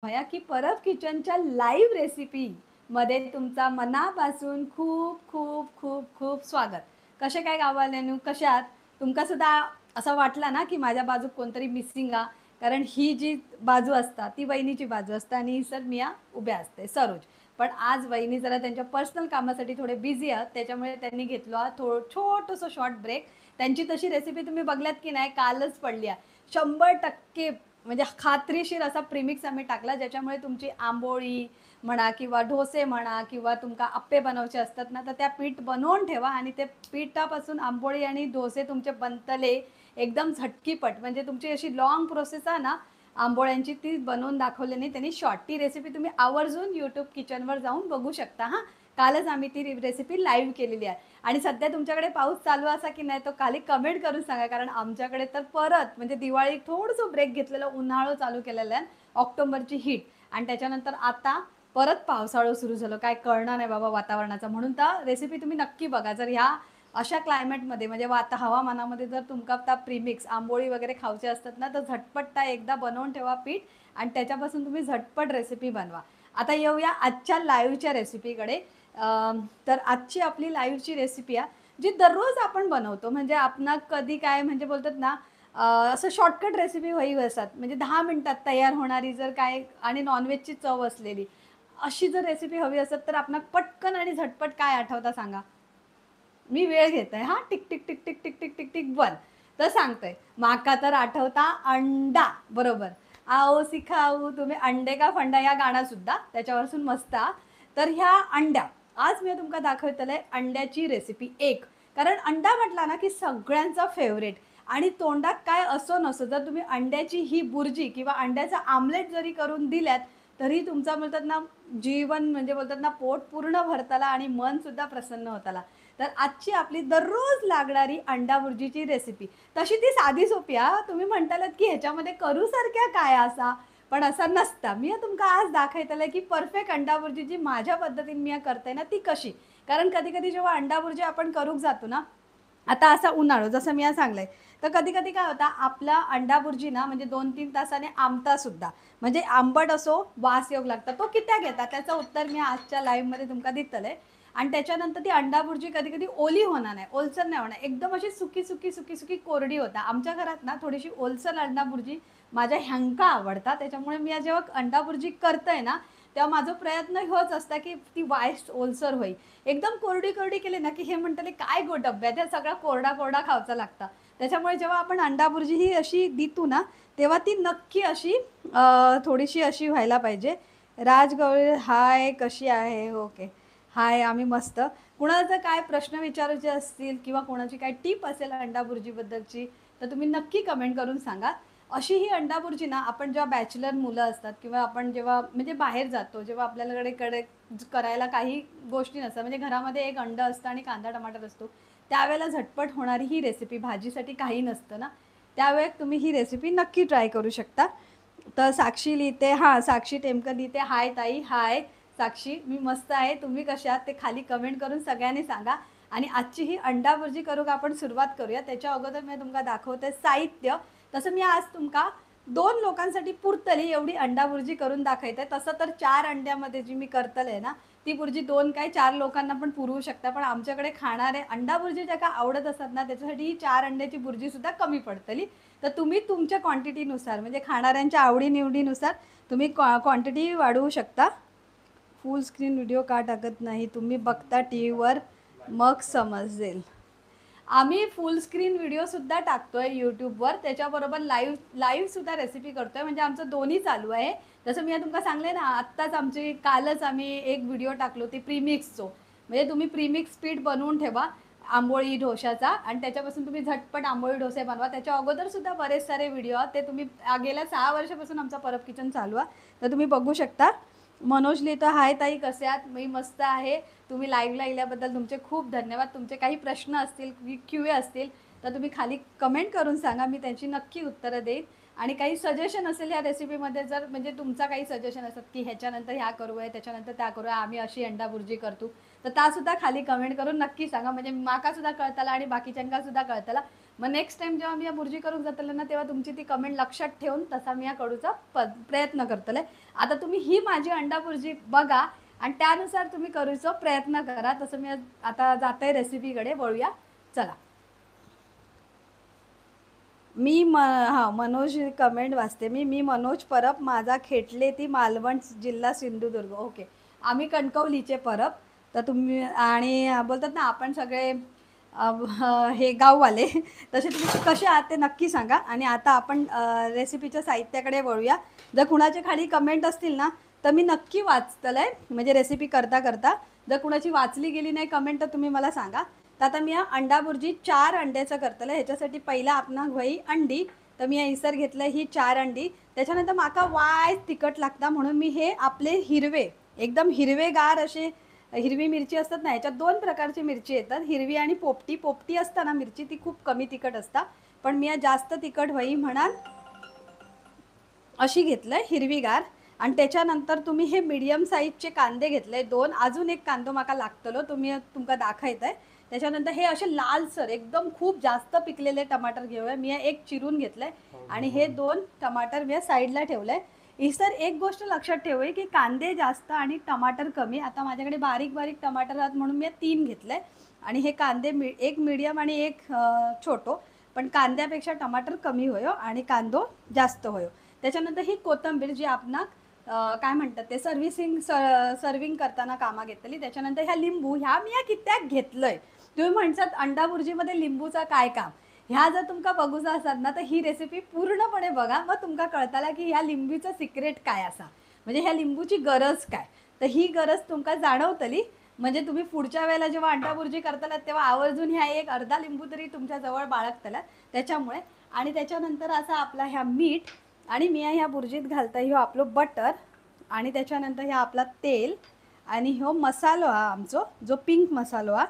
भया की Parab किचनच्या live recipe मध्ये तुमचा मनापासून खूप खूप खूप खूप स्वागत. कसे काय गावाल्यानू कशा आहात? तुमका सुद्धा असं वाटलं ना की माझ्या बाजूक कोणतरी मिसिंग आ, कारण ही जी बाजू असता ती वहिनीची बाजू असते आणि ही सर मिया उभ्या असते सरोज. पण आज वहिनी जरा त्यांच्या पर्सनल कामासाठी थोडे बिझी आहात, त्याच्यामुळे त्यांनी घेतलो हा छोटंसं शॉर्ट ब्रेक. त्यांची तशी रेसिपी तुम्ही बघल्यात की नाही, कालच पडली आहे. 100% म्हणजे खात्रीशीर असा प्रीमिक्स आम्ही टाकला, ज्याच्यामुळे तुमची आंबोळी म्हणा किंवा डोसे म्हणा किंवा तुमका अप्पे बनवायचे असतात ना, तर त्या पीठ बनवून ठेवा आणि ते पिठापासून आंबोळी आणि डोसे तुमचे बनतले एकदम झटकीपट. म्हणजे तुमची अशी लाँग प्रोसेस आहे ना आंबोळ्यांची, ती बनवून दाखवली नाही त्यांनी शॉर्ट. ती रेसिपी तुम्ही आवर्जून यूट्यूब किचनवर जाऊन बघू शकता हां. कालच आम्ही ती रेसिपी लाईव्ह केलेली आहे. आणि सध्या तुमच्याकडे पाऊस चालू असा की नाही, तो खाली कमेंट करून सांगा. कारण आमच्याकडे तर परत म्हणजे दिवाळी थोडंसं ब्रेक घेतलेलं, उन्हाळं चालू केलेलं आहे, ऑक्टोबरची हीट आणि त्याच्यानंतर आता परत पावसाळं सुरू झालं. काय कळणार नाही बाबा वातावरणाचं. म्हणून तर रेसिपी तुम्ही नक्की बघा. जर ह्या अशा क्लायमेटमध्ये म्हणजे हवामानामध्ये जर तुमका त्या प्रीमिक्स आंबोळी वगैरे खायचे असतात ना, तर झटपट त्या एकदा बनवून ठेवा पीठ आणि त्याच्यापासून तुम्ही झटपट रेसिपी बनवा. आता येऊया आजच्या लाईव्हच्या रेसिपीकडे. तर आजची आपली लाईव्हची रेसिपी आहे, जी दररोज आपण बनवतो. म्हणजे आपण कधी काय म्हणजे बोलतात ना, असं शॉर्टकट रेसिपी हवी असतात. म्हणजे 10 मिनिटात तयार होणारी जर काय आणि नॉन-व्हेजची चव असलेली, अशी जर रेसिपी हवी असेल, तर आपणाला पटकन आणि झटपट काय आठवतं सांगा? मी वेळ घेतोय हां. Tick, tick, tick, tick, tick, tick, tick, tick 1. तर सांगतोय. माका तर आठवता अंडा. बरोबर. "आओ सिखाऊ तुम्ही अंडे का फंडा" या गाणंसुद्धा त्याच्यापासून मस्त हां. तर ह्या अंड्या, आज मी तुमका दाखवतले अंड्याची रेसिपी 1. कारण अंडा म्हटला ना, की सगळ्यांचा फेव्हरेट आणि तोंडात काय असो नसो, जर तुम्ही अंड्याची ही बुर्जी किंवा अंड्याचा आमलेट जरी करून दिल्यात, तरी तुमचा बोलतात ना, जीवन म्हणजे बोलतात ना, पोट पूर्ण भरताला आणि मनसुद्धा प्रसन्न होताला. तर आजची आपली दररोज लागणारी अंडा भुर्जीची रेसिपी. तशी ती साधी सोपी हां. तुम्ही म्हणतालात की ह्याच्यामध्ये करूसारख्या काय असा? पण असा नसता. मी तुमका आज दाखवतले की परफेक्ट अंडा भुर्जी जी माझ्या पद्धतीने मी करते ना, ती कशी. कारण कधी-कधी जेव्हा अंडा भुर्जी आपण करूक जातो ना, आता असा उन्हाळा जसं मी आज सांगलंय, तर कधी-कधी काय होतं आपला अंडा भुर्जी ना म्हणजे 2-3 तासाने आंबता सुद्धा. म्हणजे आंबट असो, वास येऊ लागतात. तो कित्याक येता? त्याचं उत्तर मी आजच्या लाईव्हमध्ये तुमका दितले. आणि त्याच्यानंतर ती अंडा भुर्जी कधी-कधी ओली होणार नाही, ओलसर नाही होणार. एकदम अशी सुकी कोरडी होता. आमच्या घरात ना थोडीशी ओलसर अंडा भुर्जी माझ्या ह्यांका आवडतात. त्याच्यामुळे मी जेव्हा अंडा भुर्जी करते ना, तेव्हा माझा प्रयत्न होच असता, की ती वाईस ओलसर होईल. एकदम कोरडी केली ना, की हे म्हणतले काय गो डब्यात आहे सगळा कोरडा खायचा लागता. त्याच्यामुळे जेव्हा आपण अंडा भुर्जी ही अशी देतो ना, तेव्हा ती नक्की अशी थोडीशी अशी व्हायला पाहिजे. राज गवळी हाय, कशी आहे? ओके. हाय, आम्ही मस्त. कुणाला जर काय प्रश्न विचारायचे असतील किंवा कोणाची काही टिप असेल अंडा भुर्जीबद्दलची, तर तुम्ही नक्की कमेंट करून सांगा. अशी ही अंडा भुर्जी ना, आपण जेव्हा बॅचलर मुलं असतात किंवा आपण जेव्हा म्हणजे बाहेर जातो, जेव्हा आपल्याकडे करायला काही गोष्टी नसतात, म्हणजे घरामध्ये एक अंडं असतं आणि कांदा टमाटर असतो. त्यावेळेला झटपट होणारी ही रेसिपी, भाजीसाठी काही नसतं ना, त्यावेळेस तुम्ही ही रेसिपी नक्की ट्राय करू शकता. तर साक्षी लिहिते हां, साक्षी टेमकर लिहिते, "हाय ताई, हाय साक्षी, मी मस्त आहे. तुम्ही कशा आहात?" ते खाली कमेंट करून सगळ्यांनी सांगा. आणि आजची ही अंडा भुर्जी करू का आपण सुरुवात करूया. त्याच्या अगोदर मी तुमका दाखवते साहित्य. तसं मी आज तुमका 2 लोकांसाठी पुरतली एवढी अंडा भुर्जी करून दाखवते. तसं तर 4 अंड्यामध्ये जी मी करतले ना, ती भुर्जी 2 काय 4 लोकांना पण पुरवू शकता. पण आमच्याकडे खाणारे अंडा भुर्जी ज्या का आवडत असतात ना, त्याच्यासाठी ही 4 अंड्याची भुर्जीसुद्धा कमी पडतली. तर तुम्ही तुमच्या क्वांटिटीनुसार म्हणजे खाणाऱ्यांच्या आवडी-निवडीनुसार तुम्ही क्वांटिटी वाढवू शकता. फुल स्क्रीन व्हिडिओ का टाकत नाही? तुम्ही बघता टीव्हीवर मग समजेल. आम्ही फुल स्क्रीन व्हिडिओसुद्धा टाकतोय YouTubeवर. त्याच्याबरोबर लाईव्हसुद्धा रेसिपी करतोय. म्हणजे आमचं दोन्ही चालू आहे. जसं मी तुम्हाला सांगले ना, आत्ताच कालच आम्ही एक व्हिडिओ टाकलो ते प्रीमिक्सचं. म्हणजे तुम्ही प्रीमिक्स पीठ बनवून ठेवा आंबोळी डोशाचा आणि त्याच्यापासून तुम्ही झटपट आंबोळी डोसे बनवा. त्याच्या अगोदरसुद्धा बरेच सारे व्हिडिओ ते तुम्ही गेल्या 6 वर्षापासून आमचा परब किचन चालू आहे. तर तुम्ही बघू शकता. मनोज लिहितो, "हाय ताई, कसे आहात? मी मस्त आहे. तुम्ही लाईव्हला आल्याबद्दल तुमचे खूप धन्यवाद. तुमचे काही प्रश्न असतील, क्यूए असतील, तर तुम्ही खाली कमेंट करून सांगा. मी त्यांची नक्की उत्तरं देईन. आणि काही सजेशन असेल या रेसिपीमध्ये जर म्हणजे तुमचा काही सजेशन असतात, की ह्याच्यानंतर ह्या करूया, त्याच्यानंतर त्या करूया, आम्ही अशी अंडा भुर्जी करतो, तर त्यासुद्धा खाली कमेंट करून नक्की सांगा. म्हणजे माकासुद्धा कळताला आणि बाकीच्यांकासुद्धा कळताला. मग नेक्स्ट टाइम जेव्हा मी या बुर्जी करूंक जातले ना तेव्हा तुमची ती कमेंट लक्षात ठेवून तसा मी या करूचा प्रयत्न करतले. आता तुम्ही ही माझी अंडा बुर्जी बघा आणि त्यानुसार तुम्ही करूचा प्रयत्न करा. तसं मी आता जाते रेसिपीकडे वळूया. चला. मी मनोज कमेंट वाचते मी मनोज परब, माझा खेटले ती मालवण जिल्हा सिंधुदुर्ग. ओके, आम्ही कणकवलीचे परब. तर तुम्ही आणि बोलतात ना आपण सगळे हे गाववाले. तसे तुम्ही कसे आहात ते नक्की सांगा. आणि आता आपण रेसिपीच्या साहित्याकडे वळूया. जर कुणाचे खाली कमेंट असतील ना तर मी नक्की वाचतलंय, म्हणजे रेसिपी करता करता. जर कुणाची वाचली गेली नाही कमेंट तर तुम्ही मला सांगा. तर आता मी अंडा बुर्जी 4 अंड्याचं करतलं. ह्याच्यासाठी पहिला आपणा होई अंडी. तर मी इसर घेतलं ही 4 अंडी. त्याच्यानंतर माका वाय तिखट लागता म्हणून मी हे आपले हिरवे एकदम हिरवेगार असे हिरवी मिरची असतात ना, ह्याच्यात 2 प्रकारची मिरची येतात, हिरवी आणि पोपटी. पोपटी असताना मिरची ती खूप कमी तिखट असता, पण मी जास्त तिखट होई म्हणाल अशी घेतलंय हिरवीगार. आणि त्याच्यानंतर तुम्ही हे मीडियम साईजचे कांदे घेतले 2. अजून एक कांदो माका लागतलो, तुम्ही तुमका दाखवत आहे. त्याच्यानंतर हे असे लालसर एकदम खूप जास्त पिकलेले टमाटर घेऊया. मी एक चिरून घेतलंय आणि हे 2 टमाटर मी साईडला ठेवलंय. सर एक गोष्ट लक्षात ठेवूया की कांदे जास्त आणि टमाटर कमी. आता माझ्याकडे बारीक बारीक टमाटर आहेत म्हणून मी 3 घेतले. आणि हे कांदे एक मीडियम आणि एक छोटो. पण कांद्यापेक्षा टमाटर कमी होयो आणि कांदो जास्त होयो. त्याच्यानंतर ही कोथिंबीर जी आपणाक काय म्हणतात ते सर्विंग करताना कामा घेतली. त्याच्यानंतर ह्या लिंबू ह्या मी या कित्याक घेतलंय. तुम्ही म्हणतात अंडा बुर्जीमध्ये लिंबूचा काय काम. ह्या जर तुमका बघूचा असाल ना तर ही रेसिपी पूर्णपणे बघा, मग तुमका कळताला की ह्या लिंबूचं सिक्रेट काय असा, म्हणजे ह्या लिंबूची गरज काय. तर ही गरज तुमका जाणवतली. म्हणजे तुम्ही पुढच्या वेळेला जेव्हा अंडा बुर्जी करताला तेव्हा आवर्जून ह्या एक अर्धा लिंबू तरी तुमच्या जवळ बाळगतला त्याच्यामुळे. आणि त्याच्यानंतर असा आपला ह्या मीठ आणि मी ह्या बुर्जीत घालता ह्यो आपलं बटर. आणि त्याच्यानंतर ह्या आपला तेल आणि ह्यो मसालो हा आमचो जो पिंक मसालो हा.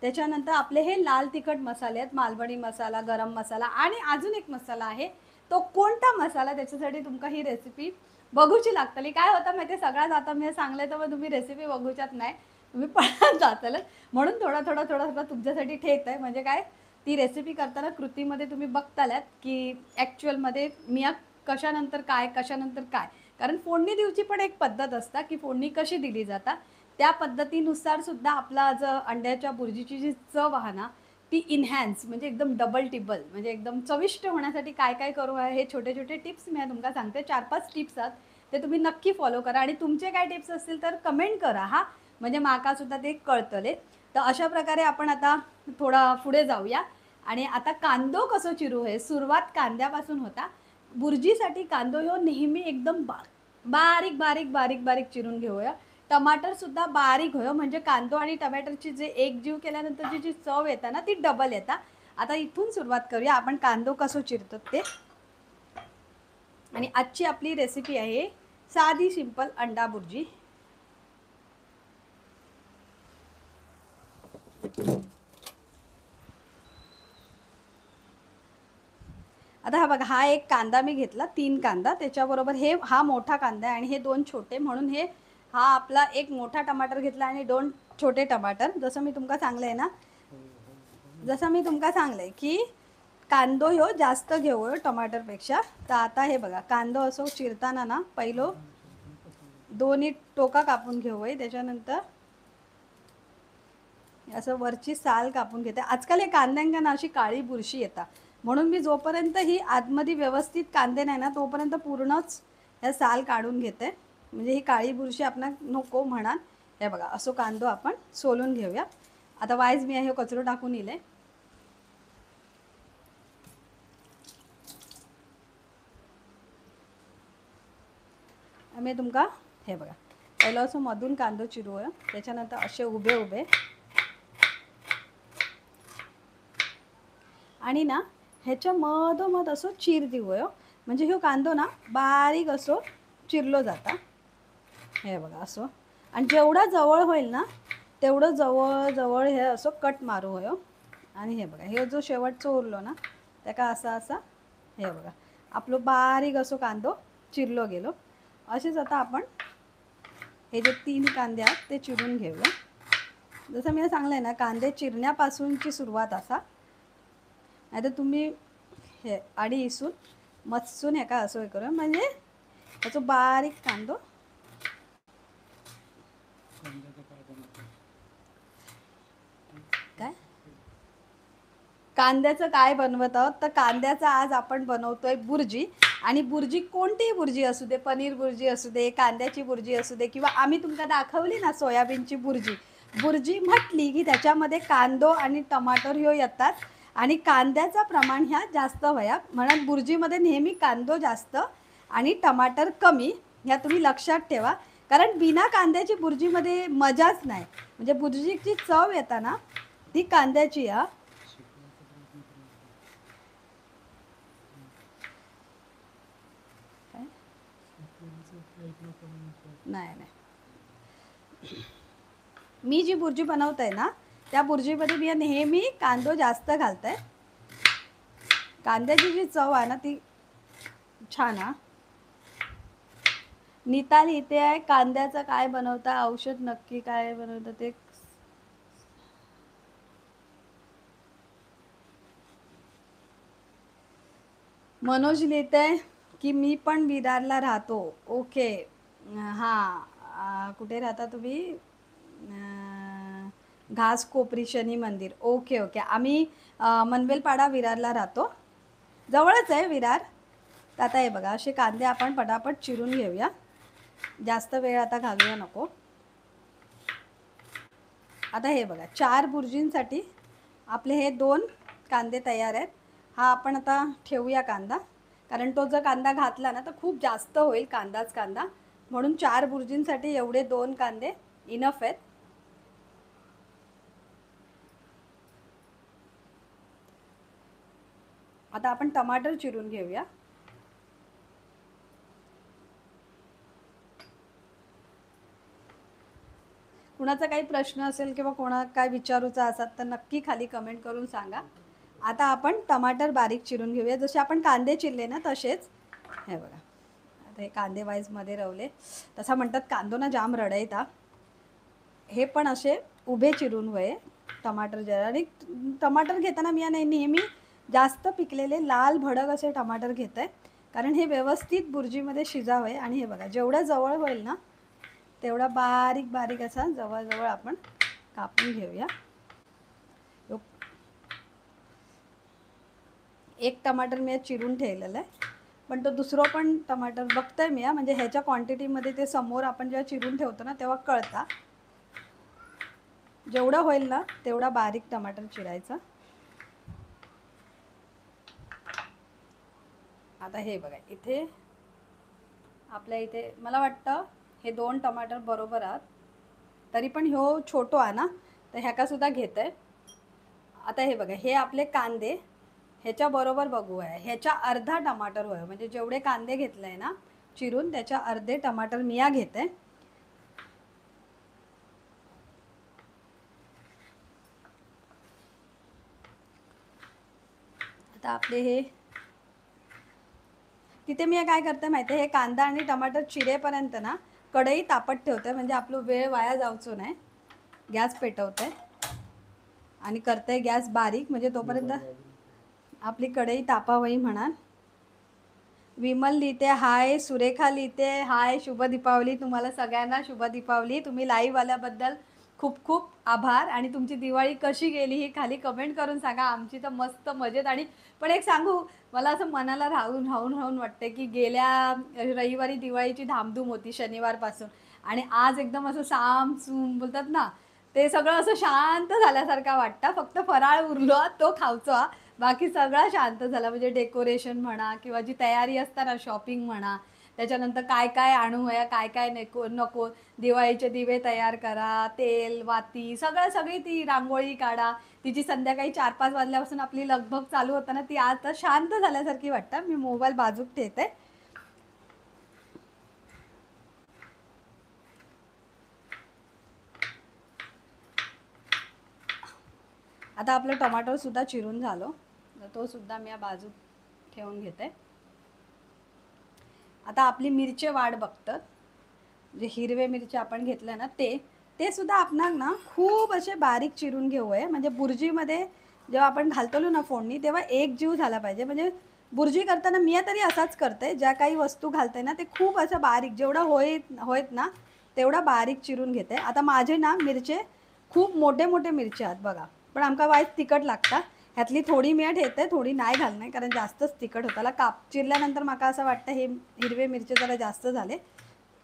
त्याच्यानंतर आपले हे लाल तिखट मसाले आहेत, मालवणी मसाला, गरम मसाला आणि अजून एक मसाला आहे. तो कोणता मसाला त्याच्यासाठी तुमका ही रेसिपी बघूची लागतली. काय होतं माहिती आहे, सगळ्यात आता मी सांगले तर मग तुम्ही रेसिपी बघूच्यात नाही, तुम्ही पळत जाताल. म्हणून थोडं तुमच्यासाठी ठेत आहे. म्हणजे काय ती रेसिपी करताना कृतीमध्ये तुम्ही बघतालात की ॲक्च्युअलमध्ये मी कशानंतर काय कशानंतर काय. कारण फोडणी देऊची पण एक पद्धत असता की फोडणी कशी दिली जाता त्या पद्धतीनुसार सुद्धा आपला जर अंड्याच्या बुर्जीची जी चव आहे ना ती इन्हॅन्स म्हणजे एकदम डबल टिबल म्हणजे एकदम चविष्ट होण्यासाठी काय काय करू आहे हे छोटे छोटे टिप्स मी तुमका सांगते. 4-5 टिप्स आहेत ते तुम्ही नक्की फॉलो करा. आणि तुमचे काय टिप्स असतील तर कमेंट करा हा, म्हणजे माका सुद्धा ते कळतले. तर अशा प्रकारे आपण आता थोडा पुढे जाऊया. आणि आता कांदो कसो चिरू आहे, सुरुवात कांद्यापासून होता. बुर्जीसाठी कांदो ह्यो नेहमी एकदम बारीक बारीक बारीक बारीक चिरून घेऊया. टमाटर सुद्धा बारीक होयो, म्हणजे कांदो आणि टमाटरची जे एकजीव केल्यानंतरची जी चव येते ना ती डबल येता. आता इथून सुरुवात करूया आपण कांदो कसो चिरतो ते. आणि आजची आपली रेसिपी आहे साधी सिंपल अंडा बुर्जी. आता हा बघा, हा एक कांदा मी घेतला, 3 कांदा. त्याच्याबरोबर हा मोठा कांदा आहे आणि हे 2 छोटे, म्हणून हा आपला एक मोठा टमाटर घेतला आणि 2 छोटे टमाटर. जसं मी तुमका सांगलंय ना, जसं मी तुमका सांगलंय की कांदो ह्यो जास्त घेऊ टमाटरपेक्षा. तर आता हे बघा, कांदो असो चिरताना ना पहिलो दोन्ही टोका कापून घेऊ. त्याच्यानंतर असं वरची साल कापून घेते. आजकाल हे कांद्यांना ना अशी काळी बुरशी येतात, म्हणून मी जोपर्यंत ही आतमध्ये व्यवस्थित कांदे नाही ना तोपर्यंत पूर्णच ह्या साल काढून घेते, म्हणजे ही काळी बुरशी आपणाक नको म्हणा. हे बघा, असो कांदो आपण सोलून घेऊया. आता वाईज मी हे कचरो टाकून इले. मी तुमका हे बघा पहिलं असं मधून कांदो चिरूया. त्याच्यानंतर असे उभे उभे आणि ना ह्याच्या मधोमध असो चीर देऊया, म्हणजे ह्यो कांदो ना बारीक असो चिरलो जाता. हे बघा असो. आणि जेवढा जवळ होईल ना तेवढं जवळ जवळ हे असो कट मारू होयो. आणि हे बघा, हे जो शेवटचं उरलो ना त्याका असा असा हे बघा आपलं बारीक असो कांदो चिरलो गेलो. असेच आता आपण हे जे 3 कांदे आहेत ते चिरून घेऊया. जसं मी सांगलंय ना, कांदे चिरण्यापासूनची सुरुवात असा. नाही तर तुम्ही हे आडी इसून मत्सून हे का असं हे करूया म्हणजे त्याचं बारीक कांदो काय कांद्याचं काय बनवत आहोत तर कांद्याचं आज आपण बनवतोय बुर्जी. आणि बुर्जी कोणतीही बुर्जी असू दे, पनीर बुर्जी असू दे, कांद्याची बुर्जी असू दे, किंवा आम्ही तुमका दाखवली ना सोयाबीनची बुर्जी. बुर्जी म्हटली की त्याच्यामध्ये कांदो आणि टमाटर ह्यो येतात. आणि कांद्याचं प्रमाण ह्या जास्त वया म्हणून बुर्जीमध्ये नेहमी कांदो जास्त आणि टमाटर कमी. ह्या तुम्ही लक्षात ठेवा, कारण बिना कांद्याची बुर्जीमध्ये मजाच नाही. म्हणजे बुर्जीची चव येताना ती कांद्याची या. नाही नाही, मी जी बुर्जी बनवते ना त्या बुर्जीमध्ये मी नेहमी कांदो जास्त घालते. कांद्याची जी चव आहे ना ती छान. हा निताली इथे आहे. कांद्याचं काय बनवता, औषध नक्की काय बनवतं ते. मनोज लिहिते की मी पण विरारला राहतो. ओके, हां, कुठे राहता तुम्ही. घास कोपरी शनी मंदिर. ओके ओके, आम्ही मनवेलपाडा विरारला राहतो. जवळच आहे विरार. तर आता हे बघा असे कांदे आपण पटापट चिरून घेऊया, जास्त वेळ आता घालूया नको. आता हे बघा 4 बुर्जींसाठी आपले हे 2 कांदे तयार आहेत. हा आपण आता ठेवूया कांदा, कारण तो जर कांदा घातला ना तर खूप जास्त होईल कांदाच कांदा. म्हणून 4 बुर्जींसाठी एवढे 2 कांदे इनफ आहेत. आता आपण टमाटर चिरून घेऊया. कुणाचा काही प्रश्न असेल किंवा कोणा काय विचारूचा असाल तर नक्की खाली कमेंट करून सांगा. आता आपण टमाटर बारीक चिरून घेऊया, जसे आपण कांदे चिरले ना तसेच. हे बघा आता हे कांदे वाईजमध्ये रवले. तसा म्हणतात कांदो ना जाम रडायता. हे पण असे उभे चिरून वये टमाटर जरा. आणि टमाटर घेताना मी नेहमी जास्त पिकलेले लाल भडक असे टमाटर घेत आहे, कारण हे व्यवस्थित बुर्जीमध्ये शिजावे. आणि हे बघा जेवढं जवळ होईल ना तेवढा बारीक बारीक असा जवळजवळ आपण कापून घेऊया. एक टमाटर मी चिरून ठेवलेलं आहे, पण तो दुसरं पण टमाटर बघतोय मी. म्हणजे ह्याच्या क्वांटिटीमध्ये ते समोर आपण जेव्हा चिरून ठेवतो ना तेव्हा कळता. जेवढं होईल ना तेवढा बारीक टमाटर चिरायचा. आता हे बघा इथे आपल्या इथे मला वाटतं हे 2 टमाटर बरोबर आहात. तरी पण ह्यो छोटो आहे ना तर ह्याका सुद्धा घेत आहे. आता हे बघा हे आपले कांदे ह्याच्या बरोबर बघूया, ह्याच्या अर्धा टमाटर होय. म्हणजे जेवढे कांदे घेतले ना चिरून त्याच्या अर्धे टमाटर मी या घेते. आता आपले हे तिथे मी काय करते माहिती आहे, हे कांदा आणि टमाटर चिरेपर्यंत ना कढई तापत ठेवते, म्हणजे आपलं वेळ वाया जाऊचो नाही. गॅस पेटवते आणि करते गॅस बारीक, म्हणजे तोपर्यंत आपली कढई तापावही म्हणाल. विमल लिहिते हाय, सुरेखा लिहिते हाय, शुभ दीपावली तुम्हाला सगळ्यांना. शुभ दीपावली. तुम्ही लाईव्ह आल्याबद्दल खूप खूप आभार. आणि तुमची दिवाळी कशी गेली ही खाली कमेंट करून सांगा. आमची तर मस्त मजेत. आणि पण एक सांगू, मला असं मनाला राहून राहून राहून वाटते की गेल्या रविवारी दिवाळीची धामधूम होती शनिवारपासून, आणि आज एकदम असं साम सूम बोलतात ना ते सगळं असं शांत झाल्यासारखं वाटतं. फक्त फराळ उरलो तो खावचा, बाकी सगळा शांत झाला. म्हणजे डेकोरेशन म्हणा किंवा जी तयारी असते ना शॉपिंग म्हणा, त्याच्यानंतर काय काय आणू वया काय काय नको नको, दिवाळीचे दिवे तयार करा, तेल वाती सगळी ती रांगोळी काढा, तिची संध्याकाळी 4-5 वाजल्यापासून आपली लगबग चालू होताना ती आता शांत झाल्यासारखी वाटतं. मी मोबाईल बाजूक ठेवते. आता आपलं टमाटर सुद्धा चिरून झालं, तर तो सुद्धा मी या बाजू ठेवून घेते. आता आपली मिरची वाढ बघतात, जे हिरवे मिरची आपण घेतलं ना ते सुद्धा आपण ना खूप असे बारीक चिरून घेऊ आहे. म्हणजे बुर्जीमध्ये जेव्हा आपण घालतलो ना फोडणी तेव्हा एक जीव झाला पाहिजे. म्हणजे बुर्जी करताना मी तरी असाच करते, ज्या काही वस्तू घालते ना ते खूप असं बारीक जेवढं होत ना तेवढा बारीक चिरून घेते. आता माझे ना मिरचे खूप मोठे मोठे मिरचे आहेत बघा, पण आमका वाईट तिखट लागता. ह्यातली थोडी मी ठेवते, थोडी नाही घालणार कारण जास्तच तिखट होताला. चिरल्यानंतर मला असं वाटतं हे हिरवे मिरचे जरा जास्त झाले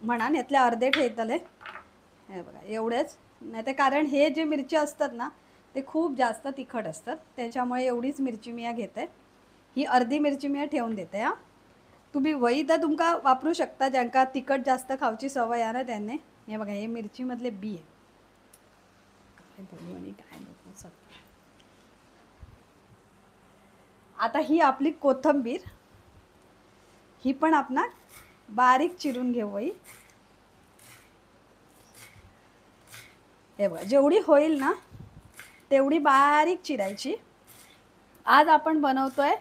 म्हणून यातले अर्धे ठेवतले. हे बघा एवढेच, नाही ते कारण हे जे मिरची असतात ना ते खूप जास्त तिखट असतात, त्याच्यामुळे एवढीच मिरची मी घेते. ही अर्धी मिरची मी ठेवून देते. हा तुम्ही वही तर तुमका वापरू शकता, ज्यांका तिखट जास्त खाऊची सवय आहे ना त्यांनी. हे बघा हे मिरची मधले बी आहे. काय नको. आता ही आपली कोथिंबीर, ही पण आपण बारीक चिरून घेऊ. हे बघा जेवढी होईल ना तेवढी बारीक चिरायची. आज आपण बनवतोय,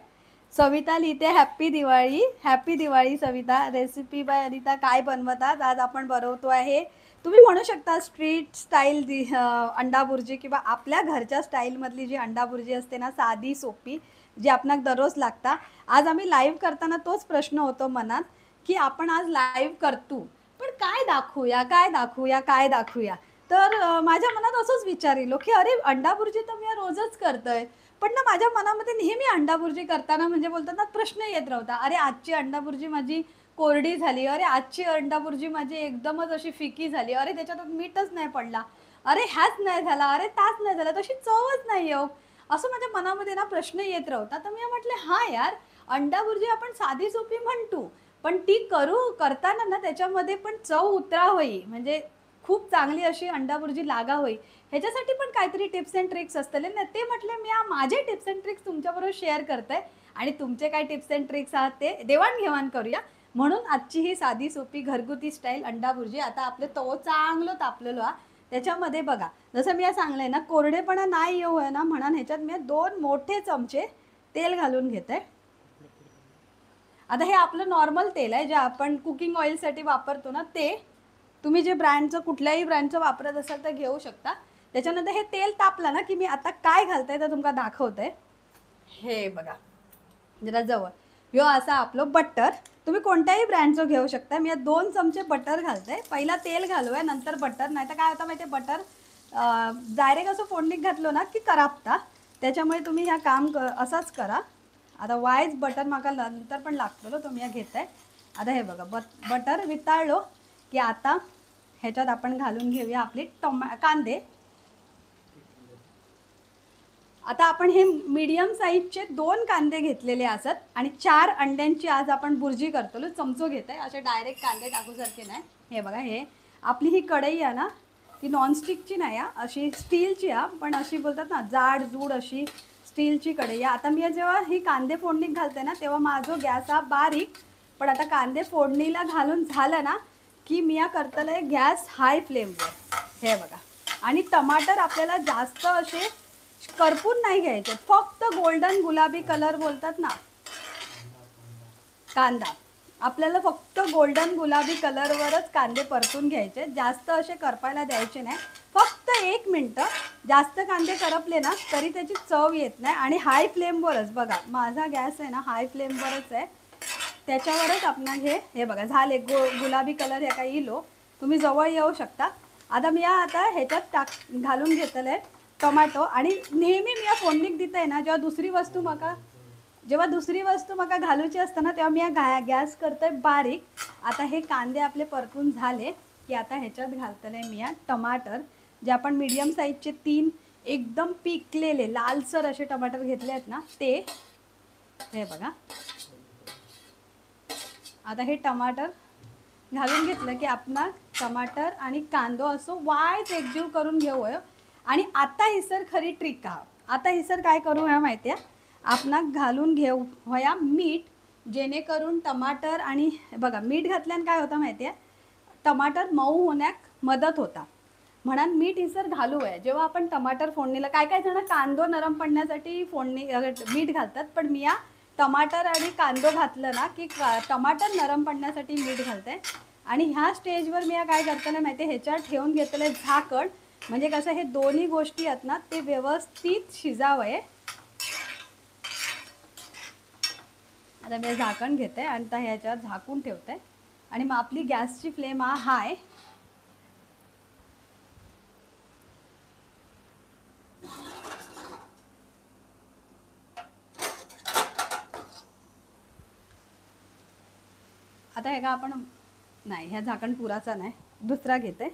सविता लिहिते happy Diwali. Happy Diwali Savita. Recipe by Anita. काय बनवतात आज आपण बनवतो आहे, तुम्ही म्हणू शकता स्ट्रीट स्टाईल अंडा बुर्जी किंवा आपल्या घरच्या स्टाईलमधली जी अंडा बुर्जी असते ना, साधी सोपी, जी आपणाक दररोज लागता. आज आम्ही लाईव्ह करताना तोच प्रश्न होतो मनात की आपण आज लाईव्ह करतो पण काय दाखवूया काय दाखवूया काय दाखवूया. तर माझ्या मनात असंच विचार येलो की अरे अंडा बुर्जी तर मी रोजच करतोय, पण ना माझ्या मनामध्ये नेहमी अंडा बुर्जी करताना म्हणजे बोलतात ना प्रश्न येत राहता, अरे आजची अंडा बुर्जी माझी कोरडी झाली, अरे आजची अंडा बुर्जी माझी एकदमच अशी फिकी झाली, अरे त्याच्यात मीठच नाही पडला, अरे ह्याच नाही झाला, अरे ताच नाही झाला, तशी चवच नाही येऊ. असं माझ्या मनामध्ये ना प्रश्न येत राहता. तर मी म्हटले हा यार, अंडा बुर्जी आपण साधी सोपी म्हणतो पण ती करताना ना त्याच्यामध्ये पण चव उतरा होई, म्हणजे खूप चांगली अशी अंडा बुर्जी लागा होई, ह्याच्यासाठी पण काहीतरी टिप्स अँड ट्रिक्स असतले ना. ते म्हटले मी माझे टिप्स अँड ट्रिक्स तुमच्याबरोबर शेअर करते आणि तुमचे काय टिप्स अँड ट्रिक्स आहात ते देवाणघेवाण करूया. म्हणून आजची ही साधी सोपी घरगुती स्टाईल अंडा बुर्जी. आता आपले तवो चांगलं तापलेलो हा, त्याच्यामध्ये बघा जसं मी सांगलंय ना कोरडेपणा नाही येऊ आहे ना म्हणून ह्याच्यात मी 2 मोठे चमचे तेल घालून घेते. आता हे आपलं नॉर्मल तेल आहे जे आपण कुकिंग ऑइलसाठी वापरतो ना, ते तुम्ही जे ब्रँडचं कुठल्याही ब्रँडचं वापरत असाल तर घेऊ शकता. त्याच्यानंतर हे तेल तापलं ना की मी आता काय घालते तर तुमका दाखवते. हे बघा जरा जवळ, ह्यो असा आपलं बटर, तुम्ही कोणत्याही ब्रँडचं घेऊ शकता. मी 2 चमचे बटर घालते. पहिला तेल घालूया नंतर बटर, नाही तर काय होतं माहिती आहे बटर डायरेक्ट असं फोडणीत घातलो ना की करापता, त्याच्यामुळे तुम्ही ह्या काम असाच करा. आता वायच बटर माका नंतर पण लागतो तो मी घेत आहे. आता हे बघा बटर वितळलो की आता ह्याच्यात आपण घालून घेऊया आपले कांदे. आता आपण हे मीडियम साईजचे 2 कांदे घेतलेले असत आणि 4 अंड्यांची आज आपण बुर्जी करतो. चमचो घेत आहे, असे डायरेक्ट कांदे टाकूसारखे नाही. हे बघा हे आपली ही कढई आहे ना ती नॉनस्टिकची नाही आहे, अशी स्टीलची आहे, पण अशी बोलतात ना जाड जूड अशी स्टीलची कढई आहे. आता मी जेव्हा ही कांदे फोडणीत घालते ना तेव्हा माझा गॅस हा बारीक, पण आता कांदे फोडणीला घालून झालं ना की मी करतले गॅस हाय फ्लेमवर. हे बघा, आणि टमाटर आपल्याला जास्त असे करपून नाही घ्यायचे, फक्त गोल्डन गुलाबी कलर बोलतात ना कांदा, आपल्याला फक्त गोल्डन गुलाबी कलरवरच कांदे परतून घ्यायचे, जास्त असे करपायला द्यायचे नाही. फक्त 1 मिनटं, जास्त कांदे करपले ना तरी त्याची चव येत नाही. आणि हाय फ्लेमवरच बघा माझा गॅस आहे ना हाय फ्लेमवरच आहे, त्याच्यावरच आपण हे बघा झाले गुलाबी कलर ह्या काही इलो, तुम्ही जवळ येऊ शकता. आता मी आता ह्याच्यात घालून घेतलं आहे टोमॅटो. आणि नेहमी मी या फोडणीक देते ना जेव्हा दुसरी वस्तू मका घालूची असते ना तेव्हा मी गॅस करते बारीक. आता हे कांदे आपले परतून झाले की आता ह्याच्यात घालतले मी टमाटर, जे आपण मीडियम साईजचे 3 एकदम पिकलेले लालसर असे टमाटर घेतले आहेत ना ते. हे बघा आता हे टमाटर घालून घेतलं की आपण टमाटर आणि कांदो असं वायच एकजीव करून घेऊ. आणि आता ही सर खरी ट्रिक आहे. आता ही सर काय करू ह्या माहिती आहे, आपण घालून घेऊ होया मीठ, जेणेकरून टमाटर आणि बघा मीठ घातल्याने काय होतं माहिती आहे, टमाटर मऊ होण्याक मदत होता, म्हणून मीठ ही सर घालू आहे. जेव्हा आपण टमाटर फोडणीला काय जण कांदो नरम पडण्यासाठी मीठ घालतात, पण मी टमाटर आणि कांदो घातलं ना की टमाटर नरम पडण्यासाठी मीठ घालते. आणि ह्या स्टेजवर मी काय करताना माहिती आहे, ह्याच्यावर ठेवून घेतलं झाकण, म्हणजे कसं हे दोन्ही गोष्टी आहेत ना ते व्यवस्थित शिजावं आहे. आता मी झाकण घेते आणि आता ह्याच्यावर झाकून ठेवते आणि मग आपली गॅसची फ्लेम हाय. आता हे का आपण नाही, ह्या झाकण पुराचा नाही, दुसरा घेते.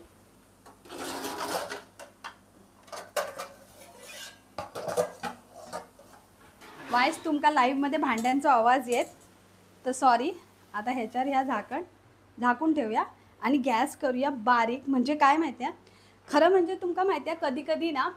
वाईस तुमका लाईव्हमध्ये भांड्यांचा आवाज येत तर सॉरी. आता ह्याच्यावर ह्या झाकून ठेवूया आणि गॅस करूया बारीक. म्हणजे काय माहिती आहे, खरं म्हणजे तुमका माहिती आहे कधी कधी ना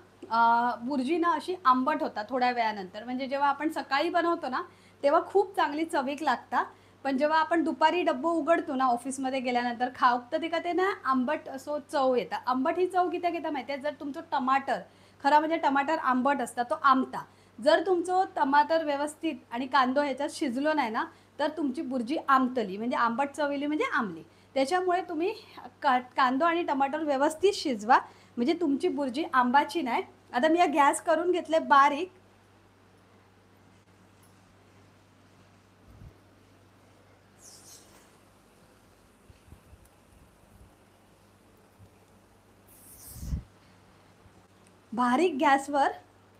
बुर्जी ना अशी आंबट होता थोड्या वेळानंतर. म्हणजे जेव्हा आपण सकाळी बनवतो ना तेव्हा खूप चांगली चवीक लागता, पण जेव्हा आपण दुपारी डब्बो उघडतो ना ऑफिसमध्ये गेल्यानंतर खाऊ तर ते का ते ना आंबट असो चव येतं. आंबट ही चव किती घेता माहिती आहे, जर तुमचं टमाटर खरं म्हणजे टमाटर आंबट असता तो आमटा. जर तुमचं टमाटर व्यवस्थित आणि कांदो ह्याच्यात शिजलो नाही ना तर तुमची बुर्जी आमटली, म्हणजे आंबट चवीली म्हणजे आमली. त्याच्यामुळे तुम्ही कांदो आणि टमाटर व्यवस्थित शिजवा, म्हणजे तुमची बुर्जी आंबाची नाही. आता मी गॅस करून घेतले बारीक. बारीक गॅसवर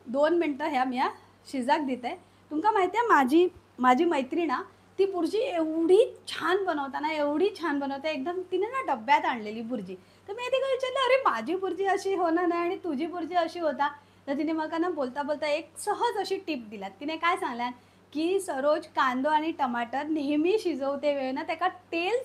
2 मिनटं ह्या मी शिजाक देते. तुमका माहिती आहे माझी मैत्रीण ना ती बुर्जी एवढी छान बनवताना, एवढी छान बनवते एकदम. तिने ना डब्यात आणलेली बुर्जी, तर मी तिला विचारलं अरे माझी बुर्जी अशी होणार नाही आणि तुझी बुर्जी अशी होता. तर तिने मला ना बोलता बोलता एक सहज अशी टिप दिलात. तिने काय सांगल्यात की सरोज कांदो आणि टमाटर नेहमी शिजवते वेळ ना त्याका तेल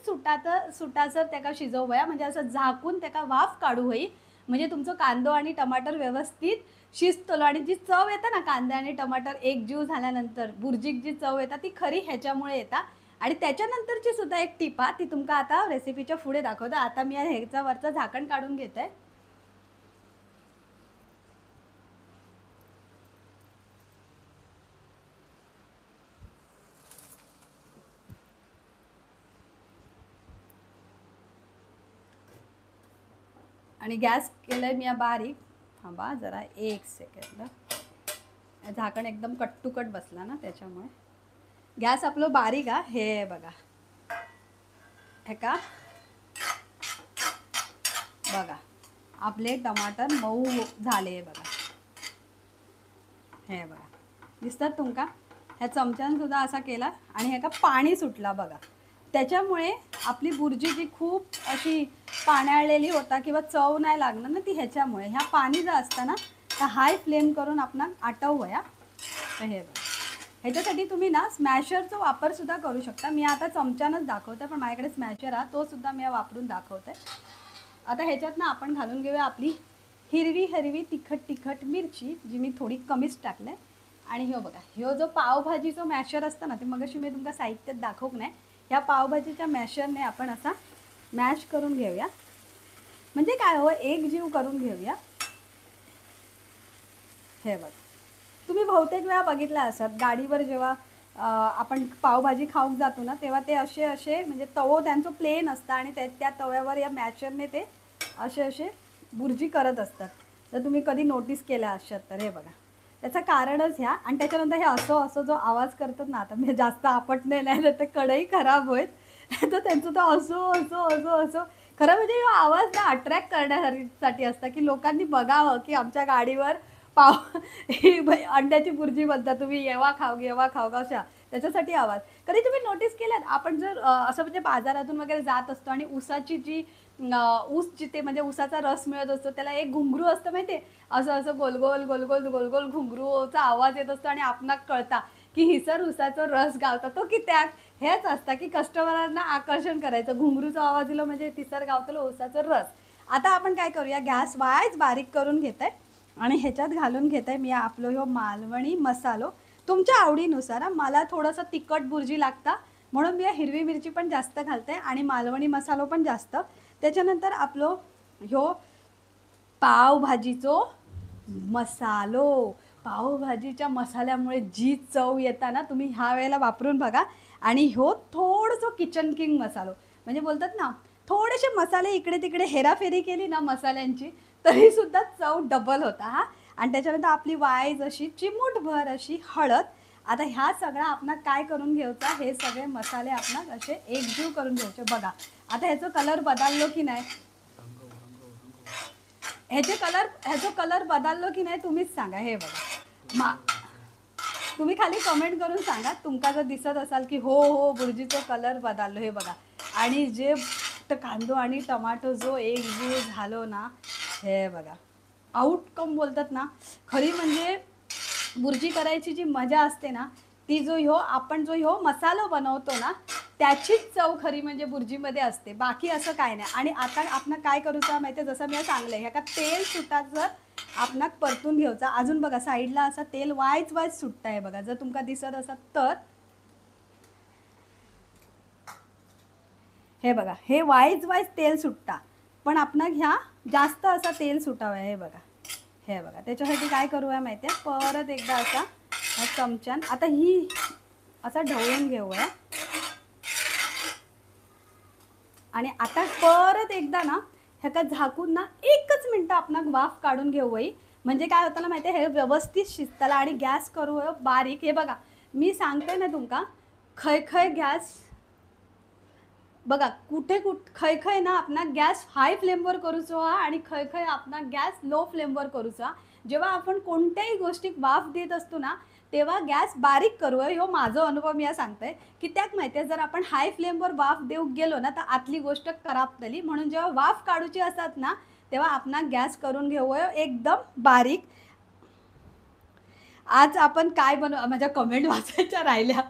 सुटासर त्याका शिजवूया, म्हणजे असं झाकून त्याका वाफ काढू होई, म्हणजे तुमचं कांदो आणि टमाटर व्यवस्थित शिजतलो. आणि जी चव येतं ना कांदा आणि टमाटर एक जीव झाल्यानंतर बुर्जीक जी चव येतात ती खरी ह्याच्यामुळे येतात. आणि त्याच्यानंतरची सुद्धा एक टिप ती तुमका आता रेसिपीच्या पुढे दाखवतो. आता मी ह्याचं वरचं झाकण काढून घेते. आणि गॅस केलंय मी बारीक. थांबा जरा 1 सेकंद, झाकण एकदम कट टू कट बसला ना त्याच्यामुळे. गॅस आपलं बारीक हे बघा, हे का बघा आपले टमाटर मऊ झाले बघा. हे बघा दिसतात तुमका, ह्या चमच्यानं सुद्धा असा केला आणि ह्या का पाणी सुटला बघा. त्याच्यामुळे आपली बुर्जी जी खूप अशी पाण्याळलेली होता किंवा चव नाही लागणार ना ती ह्याच्यामुळे. ह्या पाणी जर असतं ना तर हाय फ्लेम करून आपण आटवूया. तर हे बघा, ह्याच्यासाठी तुम्ही ना स्मॅशरचा वापर सुद्धा करू शकता. मी आता चमच्यानंच दाखवते, पण माझ्याकडे स्मॅशर तो सुद्धा मी वापरून दाखवते. आता ह्याच्यात ना आपण घालून घेऊया आपली हिरवी तिखट मिरची, जी मी थोडी कमीच टाकले. आणि ह्यो बघा, ह्यो जो पावभाजीचा मॅशर असतं ना ते मगाशी मी तुमका साहित्यात दाखवक नाही, ह्या पावभाजीच्या मॅशरने आपण असा मॅश करून घेऊया. म्हणजे काय हो, एक जीव करून घेऊया. हे बघ, तुम्ही बहुतेक वेळा बघितला असत गाडीवर जेव्हा आपण पावभाजी खाऊक जातो ना तेव्हा ते असे म्हणजे तवो त्यांचं प्लेन असतं आणि त्या तव्यावर या मॅशरने ते असे बुर्जी करत असतात. तर तुम्ही कधी नोटीस केल्या असतात तर हे बघा त्याचं कारणच ह्या. आणि त्याच्यानंतर हे असं जो आवाज करतात ना, आता मी जास्त आपटणे नाही तर ते कढई खराब होईल तर त्यांचं तो असो खरं म्हणजे हा आवाज ना अट्रॅक्ट करण्यासाठी असतं की लोकांनी बघावं की आमच्या गाडीवर ही अंड्याची बुर्जी बनतात, तुम्ही येवा खाव अशा त्याच्यासाठी आवाज. कधी तुम्ही नोटीस केल्यात आपण जर असं म्हणजे बाजारातून वगैरे जात असतो आणि ऊसाची जी ऊस जिथे म्हणजे ऊसाचा रस मिळत असतो त्याला एक घुंगरू असतं माहिती आहे, असं गोल घुंगरूचा आवाज येत असतो आणि आपणाक कळता की हिसर ऊसाचा रस गावता. तो की त्यात हेच असतं की कस्टमरांना आकर्षण करायचं, घुंगरूचा आवाज दिला म्हणजे तिसर गावतलं ऊसाचा रस. आता आपण काय करूया, गॅस वायच बारीक करून घेत आहे आणि ह्याच्यात घालून घेत आहे मी आपलं ह्यो मालवणी मसालो. तुमच्या आवडीनुसार, मला थोडंसं तिखट बुर्जी लागता म्हणून मी हिरवी मिरची पण जास्त घालते आणि मालवणी मसालो पण जास्त. त्याच्यानंतर आपलं ह्यो पावभाजीचो मसालो, पावभाजीच्या मसाल्यामुळे जी चव येता ना तुम्ही ह्या वेळेला वापरून बघा. आणि ह्यो थोडंसं किचन किंग मसालो, म्हणजे बोलतात ना थोडेसे मसाले इकडे तिकडे हेराफेरी केली ना मसाल्यांची तरीसुद्धा चव डबल होता आणि त्याच्यानंतर आपली वाईज अशी चिमूटभर अशी हळद आता ह्या सगळा आपण काय करून घ्यायचा, हे सगळे मसाले आपण असे एकजीव करून घ्यायचे. बघा आता ह्याचा कलर बदललो की नाही, ह्याचा कलर बदललो की नाही तुम्हीच सांगा. हे बघा तुम्ही खाली कमेंट करून सांगा तुमका जर दिसत असाल की हो हो बुर्जीचा कलर बदललो. हे बघा आणि जे कांदो आणि टमाटो जो एकजीव झालो ना, हे बघा आउटकम बोलतात ना, खरी म्हणजे बुर्जी करायची जी मजा असते ना, ती आपण जो मसाला बनवतो ना, त्याचीच चव खरी म्हणजे बुर्जीमध्ये असते, बाकी असं काय नाही. आणि आता आपण काय करूचा माहिती आहे, जसं मी सांगलं ह्या का तेल सुटाचं आपण परतून घ्यायचा. अजून बघा साईडला असं तेल वायच सुटत आहे बघा, जर तुमका दिसत असत तर. हे बघा हे वाईज तेल सुटता, पण आपण ह्या जास्त असा तेल सुटावा. हे बघा हे बघा त्याच्यासाठी काय करूया माहिती आहे, परत एकदा असा चमच्यान आता ही असा ढवळून घेऊया. आणि आता परत एकदा ना ह्याका झाकून ना 1च मिनिट आपण वाफ काढून घेऊया. म्हणजे काय होतं ना माहिती आहे, हे व्यवस्थित शिजताला. आणि गॅस करू बारीक. हे बघा मी सांगते ना तुमका, खय गॅस बघा कुठे खय ना आपण गॅस हाय फ्लेमवर करूचो हा, आणि खय आपण गॅस लो फ्लेमवर करूचा. जेव्हा आपण कोणत्याही गोष्टीत वाफ देत असतो ना, तेव्हा गॅस बारीक करू. ह्यो माझा अनुभव मी सांगते की त्यात माहिती आहे, जर आपण हाय फ्लेमवर वाफ देऊ गेलो ना तर आतली गोष्ट खराब झाली. म्हणून जेव्हा वाफ काढूची असतात ना, तेव्हा आपण गॅस करून घेऊ एकदम बारीक. आज आपण काय माझ्या कमेंट वाचायच्या राहिल्या.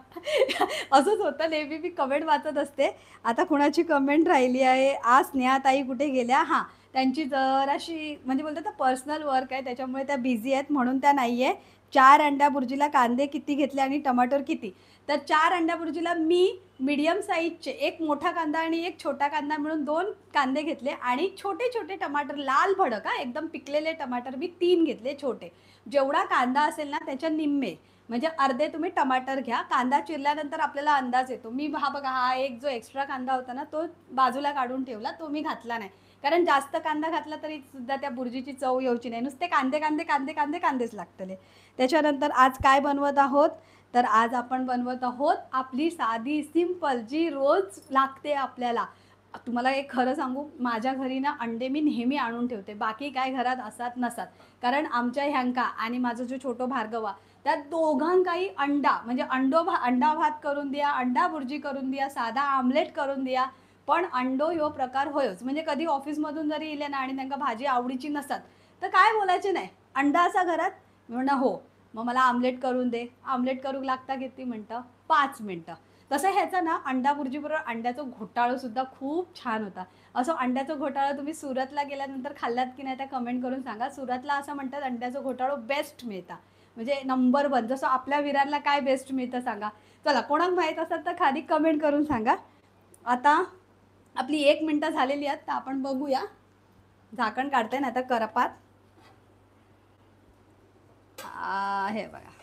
असंच होतं नेहमी, मी कमेंट वाचत असते. आता कुणाची कमेंट राहिली आहे, आज स्नेहाताई कुठे गेल्या. हां त्यांची जराशी म्हणजे बोलतात ना पर्सनल वर्क आहे, त्याच्यामुळे त्या बिझी आहेत म्हणून त्या नाही आहे. 4 अंड्या बुर्जीला कांदे किती घेतले आणि टमाटर किती, तर 4 अंड्या बुर्जीला मी मीडियम साईजचे एक मोठा कांदा आणि एक छोटा कांदा मिळून 2 कांदे घेतले. आणि छोटे छोटे टमाटर लाल भडक एकदम पिकलेले टमाटर मी 3 घेतले छोटे. जेवढा कांदा असेल ना त्याच्या निम्मे म्हणजे अर्धे तुम्ही टमाटर घ्या. कांदा चिरल्यानंतर आपल्याला अंदाज येतो. मी बघा हा एक जो एक्स्ट्रा कांदा होता ना तो बाजूला काढून ठेवला, तो मी घातला नाही, कारण जास्त कांदा घातला तरी सुद्धा त्या बुर्जीची चव येऊची नाही, नुसते कांदे कांदे कांदे कांदे कांदेच लागतले. त्याच्यानंतर आज काय बनवत आहोत, तर आज आपण बनवत आहोत आपली साधी सिंपल जी रोज लागते आपल्याला. तुम्हाला एक खरं सांगू, माझ्या घरी ना अंडे मी नेहमी आणून ठेवते, बाकी काय घरात असतात नसतात. कारण आमच्या ह्यांका आणि माझा जो छोटो भार्गवा त्या दोघांकाही अंडा म्हणजे अंडा भात करून द्या, अंडा बुर्जी करून द्या, साधा आमलेट करून द्या, पण अंडो ह्यो प्रकार होयोच. म्हणजे कधी ऑफिसमधून जरी इले ना आणि त्यांना भाजी आवडीची नसतात तर काय बोलायचे नाही, अंडा असा घरात म्हणणं हो मग मला आमलेट करून दे. आमलेट करू लागता किती मिनटं, 5 मिनटं. तसं ह्याचा ना अंडा बुर्जीबरोबर अंड्याचं घोटाळंसुद्धा खूप छान होता. असं अंड्याचं घोटाळं तुम्ही सुरतला गेल्यानंतर खाल्लात की नाही त्या कमेंट करून सांगा. सुरतला असं म्हणतात अंड्याचं घोटाळं बेस्ट मिळतं, म्हणजे नंबर 1. जसं आपल्या विरारला काय बेस्ट मिळतं सांगा. चला कोणाला माहीत असेल तर खाली कमेंट करून सांगा. आता आपली 1 मिनटं झालेली आहेत, तर आपण बघूया. झाकण काढते ना आता करपात. हे बघा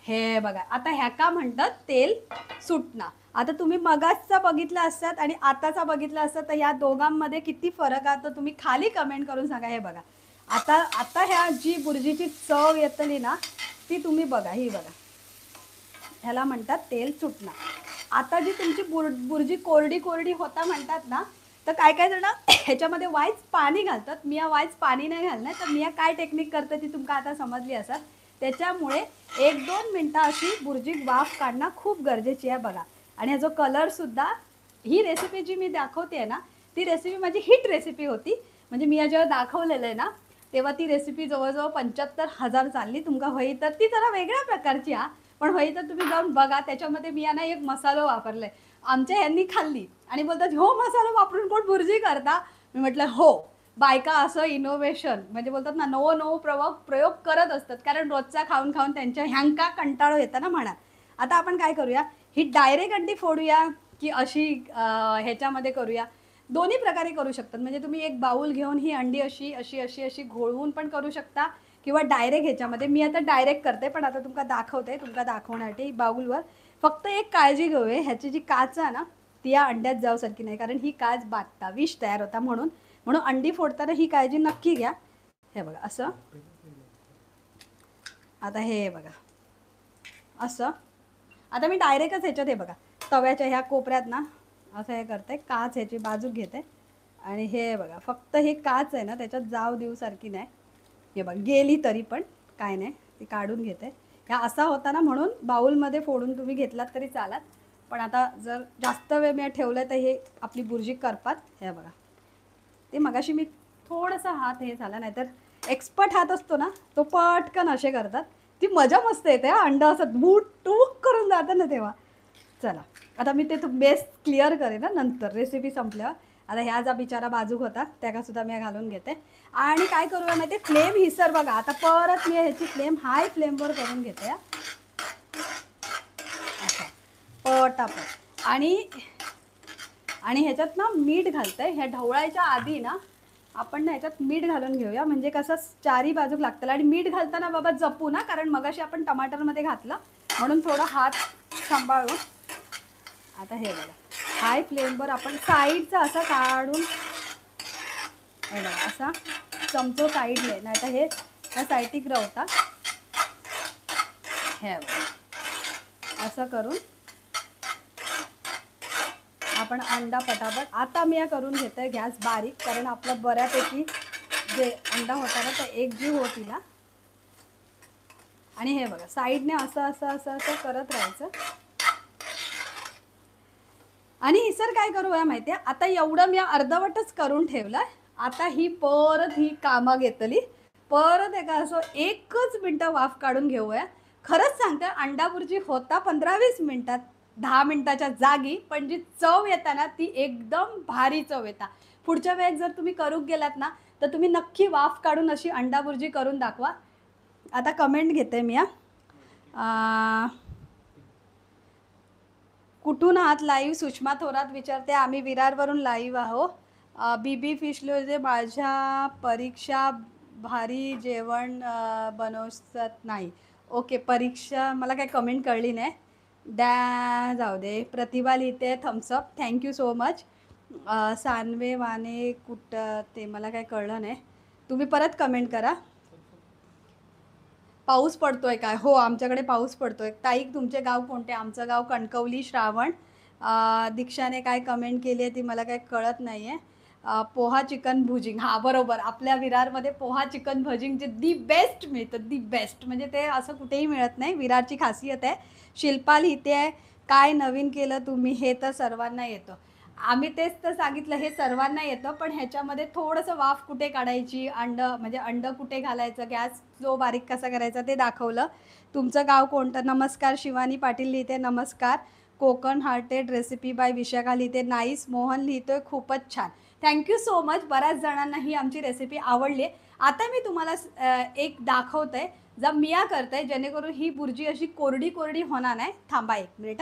हे बघा आता ह्या का म्हणतात तेल सुटणं. आता तुम्ही मगाचचा बघितला असतात आणि आताचा बघितला असतात तर ह्या दोघांमध्ये किती फरक आहे तर तुम्ही खाली कमेंट करून सांगा. हे बघा आता ह्या जी बुर्जीची चव येतली ना ती तुम्ही बघा. ही बघा ह्याला म्हणतात तेल सुटणं. आता जी तुमची बुर्जी कोरडी कोरडी होता म्हणतात ना, तर काय काय जण ह्याच्यामध्ये वाईच पाणी घालतात. मी या वाईच पाणी नाही घालणार, तर मी काय टेक्निक करते ती तुमका आता समजली असतात. त्याच्यामुळे 1-2 मिनटं अशी बुर्जी वाफ काढणं खूप गरजेची आहे बघा. आणि ह्याचा कलरसुद्धा, ही रेसिपी जी मी दाखवते आहे ना ती रेसिपी माझी हिट रेसिपी होती. म्हणजे मी जेव्हा दाखवलेलं आहे ना तेव्हा ती रेसिपी जवळजवळ 75,000 चालली. तुमका होई तर ती जरा वेगळ्या प्रकारची पण होई तर तुम्ही जाऊन बघा. त्याच्यामध्ये मी यांना एक मसाला वापरला आहे. आमच्या ह्यांनी खाल्ली आणि बोलतात हो मसाला वापरून कोण बुर्जी करता. मी म्हटलं हो, बायका असं इनोव्हेशन म्हणजे बोलतात ना नवो प्रयोग करत असतात, कारण रोजचा खाऊन खाऊन त्यांच्या ह्यांका कंटाळो येतं ना म्हणा. आता आपण काय करूया, ही डायरेक्ट अंडी फोडूया की अशी ह्याच्यामध्ये करूया. दोन्ही प्रकारे करू शकतात. म्हणजे तुम्ही एक बाउल घेऊन ही अंडी अशी अशी अशी अशी घोळवून पण करू शकता किंवा डायरेक्ट ह्याच्यामध्ये. मी आता डायरेक्ट करते पण आता तुमका दाखवते. तुमका दाखवण्यासाठी बाउलवर फक्त एक काळजी घेऊया, ह्याची जी काच आहे ना ती या अंड्यात जाऊसारखी नाही, कारण ही काच बाटता विष तयार होता. म्हणून अंडी फोडताना ही काळजी नक्की घ्या. हे बघा असं. आता हे बघा असं. आता मी डायरेक्टच ह्याच्यात हे बघा तव्याच्या ह्या कोपऱ्यात ना असं हे करते, काच ह्याची बाजू घेते आणि हे बघा फक्त हे काच आहे ना त्याच्यात जाव देऊ सारखी नाही. हे बघ गेली तरी पण काय नाही, ती काढून घेते. ह्या असा होता ना म्हणून बाउलमध्ये फोडून तुम्ही घेतलात तरी चालात, पण आता जर जास्त वेळ मी ठेवलं तर हे आपली बुर्जी करपात. हे बघा ते मगाशी मी थोडासा हात हे झाला, नाहीतर एक्सपर्ट हात असतो ना तो पटकन असे करतात. ती मजा मस्त येते हा, अंड असं बूट टूक करून जातं ना तेव्हा. चला आता मी ते बेस क्लिअर करेन ना नंतर रेसिपी संपल्यावर. आता ह्या जा बिचारा बाजूक होता त्याला सुद्धा मी घालून घेते. आणि काय करूया माहिती आहे, फ्लेम हिसर बघा आता परत मी ह्याची फ्लेम हाय फ्लेमवर करून घेते पटापट. आणि ह्याच्यात ना मीठ घालते. ह्या ढवळायच्या आधी ना आपण ना ह्याच्यात मीठ घालून घेऊया, म्हणजे कसं चारी बाजूक लागतं. आणि मीठ घालताना बाबा जपू ना, कारण मगाशी आपण टमाटरमध्ये घातलं म्हणून थोडा हात सांभाळून. आता हे बघा हाय फ्लेमवर आपण साईडचा असा काढून हे बघा असा चमचो साईडले, नाही तर हे ह्या साईटिक रवता. हे बघा असं करून आपण अंडा पटापट. आता मी करून घेते गॅस बारीक, कारण आपलं बऱ्यापैकी जे अंडा होता ना ते एकजीव होती ना. आणि हे बघा साईडने असं असं असं असं करत राहायचं. आणि सर काय करूया माहिती आहे, आता एवढं मी अर्धवटच करून ठेवलं. आता ही परत ही कामा घेतली परत एका असं 1च मिनटं वाफ काढून घेऊया. खरंच सांगते अंडा बुर्जी होता 15-20 मिनटात, 10 मिनटाच्या जागी, पण जी चव येता ना ती एकदम भारी चव येता. पुढच्या वेळेस जर तुम्ही करूक गेलात ना तर तुम्ही नक्की वाफ काढून अशी अंडा बुर्जी करून दाखवा. आता कमेंट घेते मी कुठून आहात लाईव्ह? सुषमा थोरात विचारते. आम्ही विरारवरून लाईव्ह आहो. बीबी फिशलोजे माझ्या परीक्षा भारी जेवण बनवत नाही. ओके परीक्षा मला काही कमेंट कळली नाही, द्या जाऊ दे. प्रतिभा लिहिते थम्सअप, थँक्यू सो मच. सानवे वाने कुठं ते मला काही कळलं नाही, तुम्ही परत कमेंट करा. पाऊस पडतोय काय? हो आमच्याकडे पाऊस पडतोय. ताई तुमचे गाव कोणते? आमचं गाव कणकवली. श्रावण दीक्षाने काय कमेंट केली आहे ती मला काही कळत नाही आहे. पोहा चिकन भुजिंग, हां बरोबर, आपल्या विरारमध्ये पोहा चिकन भजिंग जे दी बेस्ट मिळतं, दी बेस्ट, म्हणजे ते असं कुठेही मिळत नाही. विरारची खासियत आहे. शिल्पा लिहिते आहे काय नवीन केलं तुम्ही, हे तर सर्वांना येतं. आम्ही तेच तर सांगितलं, हे सर्वांना येतं, पण ह्याच्यामध्ये थोडंसं वाफ कुठे काढायची, म्हणजे अंड कुठे घालायचं, गॅस जो बारीक कसा करायचा ते दाखवलं. तुमचं गाव कोणतं? नमस्कार. शिवानी पाटील लिहिते नमस्कार. Konkan hearted recipe by Vishakha लिहिते नाईस. मोहन लिहितोय खूपच छान, थँक्यू सो मच. बऱ्याच जणांना ही आमची रेसिपी आवडली आहे. आता मी तुम्हाला एक दाखवते जर मिया करते, जेणेकरून ही बुर्जी अशी कोरडी कोरडी होणार नाही. थांबा 1 मिनिट.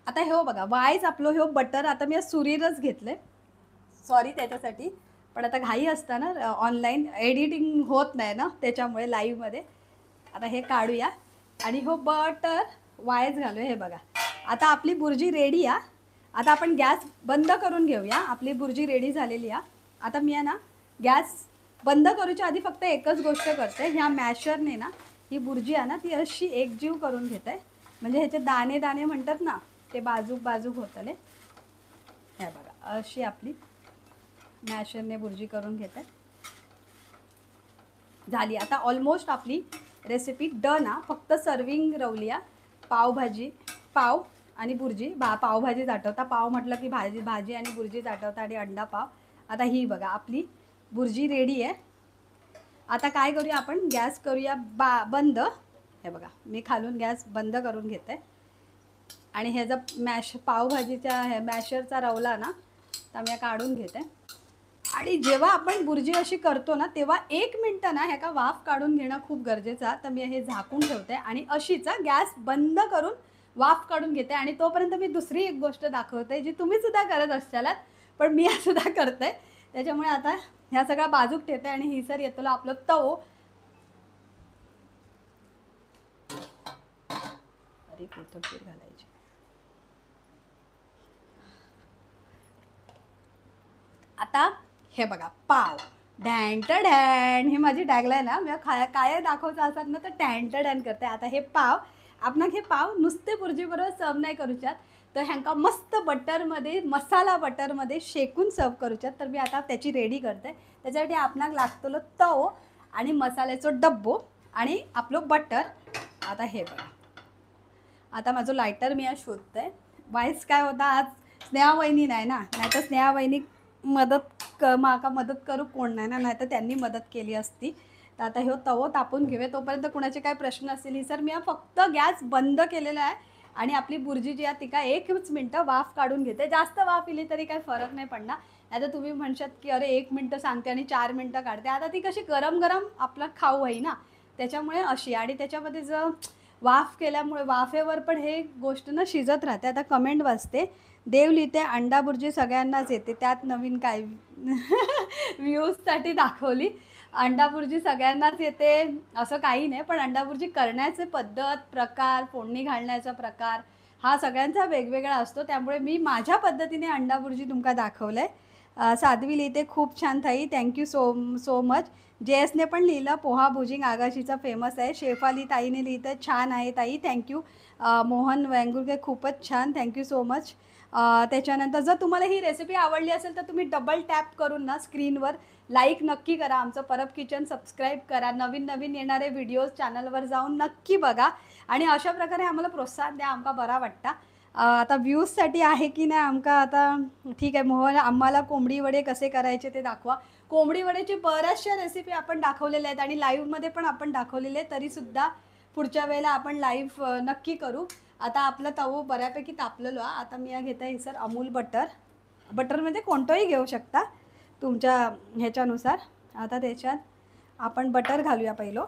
आता हे बघा वायच आपलं हे बटर, आता मी सुरीरच घेतले, सॉरी त्याच्यासाठी, पण आता घाई असताना ऑनलाईन एडिटिंग होत नाही ना त्याच्यामुळे लाईव्हमध्ये. आता हे काढूया आणि हो बटर वायच घालूया. हे बघा आता आपली बुर्जी रेडी आहे. आता आपण गॅस बंद करून घेऊया. आपली बुर्जी रेडी झालेली आहे. आता मी ना गॅस बंद करूच्या आधी फक्त एकच गोष्ट करते, ह्या मॅशरने ना ही बुर्जी आहे ना ती अशी एकजीव करून घेते, म्हणजे ह्याचे दाणे दाणे म्हणतात ना ते बाजूक बाजूक होतले. हे बघा अशी आपली मॅशरने बुर्जी करून घेते. झाली आता ऑलमोस्ट आपली रेसिपी डन आहे. फक्त सर्विंग रवली आहे. पावभाजी, पाव आणि बुर्जी, पावभाजी आठवता, पाव म्हटलं की भाजी आणि बुर्जी आठवता, आणि अंडा पाव. आता ही बघा आपली बुर्जी रेडी आहे. आता काय करूया आपण, गॅस करूया बंद. हे बघा मी खालून गॅस बंद करून घेते आणि हे जर पावभाजीच्या मॅशरचा रवला ना तर मी काढून घेते. आणि जेव्हा आपण बुर्जी अशी करतो ना तेव्हा 1 मिनटं ना ह्या वाफ काढून घेणं खूप गरजेचं आहे. तर मी हे झाकून ठेवते आणि अशीच गॅस बंद करून वाफ काढून घेते. आणि तोपर्यंत मी दुसरी एक गोष्ट दाखवते जी तुम्ही सुद्धा करत असतालात, पण मी सुद्धा करते. त्याच्यामुळे आता ह्या सगळ्या बाजूक ठेवते आणि ही सर येतो आपलं तव. अरे कोथिंबीर घालायची. आता हे बघा पाव डॅन डॅन, हे माझी टॅगलाईन ना, मी काय दाखवचं असतात ना तर डॅन डॅन करते. आता हे पाव आपण हे पाव नुसते बुर्जीबरोबर सर्व नाही करूच्यात, तर ह्यांका मस्त बटरमध्ये मसाला बटरमध्ये शेकून सर्व करूच्यात. तर मी आता त्याची रेडी करते. त्याच्यासाठी आपणाक लागतलो तव आणि मसाल्याचो डब्बो आणि आपलं बटर. आता हे बघा, आता माझं लायटर मी आज शोधते. वाईस काय होता आज स्नेहा वहिनी नाही ना, नाही तर स्नेहा वहिनी माका मदत करू कोण नाही ना, नाही तर त्यांनी मदत केली असती. तर आता ह्यो तवो तापून घेऊया. तोपर्यंत कुणाचे काय प्रश्न असतील ही सर मी फक्त गॅस बंद केलेला आहे आणि आपली बुर्जी जी आहे ती काय 1 मिनिटं वाफ काढून घेते. जास्त वाफ इली तरी काही फरक नाही पडणार. नाही तर तुम्ही म्हणशात की अरे 1 मिनिटं सांगते आणि 4 मिनिटं काढते. आता ती कशी गरम गरम आपला खाऊ आहे ना, त्याच्यामुळे अशी. आणि त्याच्यामध्ये जर वाफ केल्यामुळे वाफेवर पण हे गोष्ट ना शिजत राहते. आता कमेंट वाचते. देव लिहिते अंडा बुर्जी सगळ्यांनाच येते, त्यात नवीन काय व्ह्यूजसाठी दाखवली. अंडा बुर्जी सगळ्यांनाच येते असं काही नाही, पण अंडा बुर्जी करण्याचे पद्धत, प्रकार, फोडणी घालण्याचा प्रकार हा सगळ्यांचा वेगवेगळा असतो. त्यामुळे मी माझ्या पद्धतीने अंडा बुर्जी तुमका दाखवलं आहे. साध्वी लिहिते खूप छान ताई, थँक्यू सो मच. JSने पण लिहिलं पोहा भुजिंग आगाशीचा फेमस आहे. शेफाली ताईने लिहितं छान आहे ताई, थँक्यू. मोहन वेंगुर्के खूपच छान, थँक्यू सो मच. त्याच्यानंतर जर तुम्हाला ही रेसिपी आवडली असेल तर तुम्ही डबल टॅप करून ना स्क्रीनवर लाईक नक्की करा. आमचं परब किचन सबस्क्राईब करा. नवीन नवीन येणारे व्हिडिओज चॅनलवर जाऊन नक्की बघा आणि अशा प्रकारे आम्हाला प्रोत्साहन द्या, आमका बरा वाटता. आता व्ह्यूजसाठी आहे की नाही आमका आता ठीक आहे. मोहन आम्हाला कोंबडी वडे कसे करायचे ते दाखवा. कोंबडी वडेची बऱ्याचशा रेसिपी आपण दाखवलेल्या आहेत आणि लाईव्हमध्ये पण आपण दाखवलेले आहे. तरीसुद्धा पुढच्या वेळेला आपण लाईव्ह नक्की करू. आता आपलं तवो बऱ्यापैकी तापलेलो आहे. आता मी घेते आहे सर अमूल बटर. बटरमध्ये कोणतंही घेऊ शकता तुमच्या ह्याच्यानुसार. आता त्याच्यात आपण बटर घालूया पहिलं.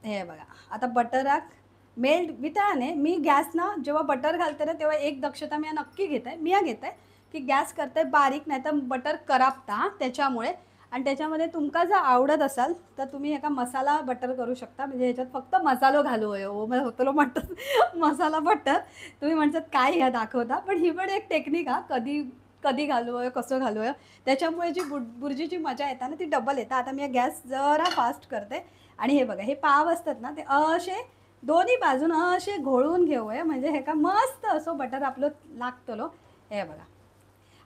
हे बघा, आता बटराक मेल्ट वितळाने मी गॅस ना जेव्हा बटर घालते ना तेव्हा एक दक्षता मी नक्की घेते. मी घेते की गॅस करते बारीक, नाही तर बटर करापता त्याच्यामुळे. आणि त्याच्यामध्ये तुमका जर आवडत असाल तर तुम्ही एका मसाला बटर करू शकता. म्हणजे ह्याच्यात फक्त मसालो घालू हो मग होतलो म्हणतात मसाला बटर. तुम्ही म्हणतात काय ह्या दाखवता, पण ही पण एक टेक्निक हा. कधी कधी घालू आहे कसं घालू आहे, त्याच्यामुळे जी बुर्जीची मजा येते ना ती डबल येतं. आता मी गॅस जरा फास्ट करते. आणि हे बघा, हे पाव असतात ना ते असे दोन्ही बाजून असे घोळून घेऊ आहे, म्हणजे हे का मस्त असं बटर आपलं लागतलो. हे बघा,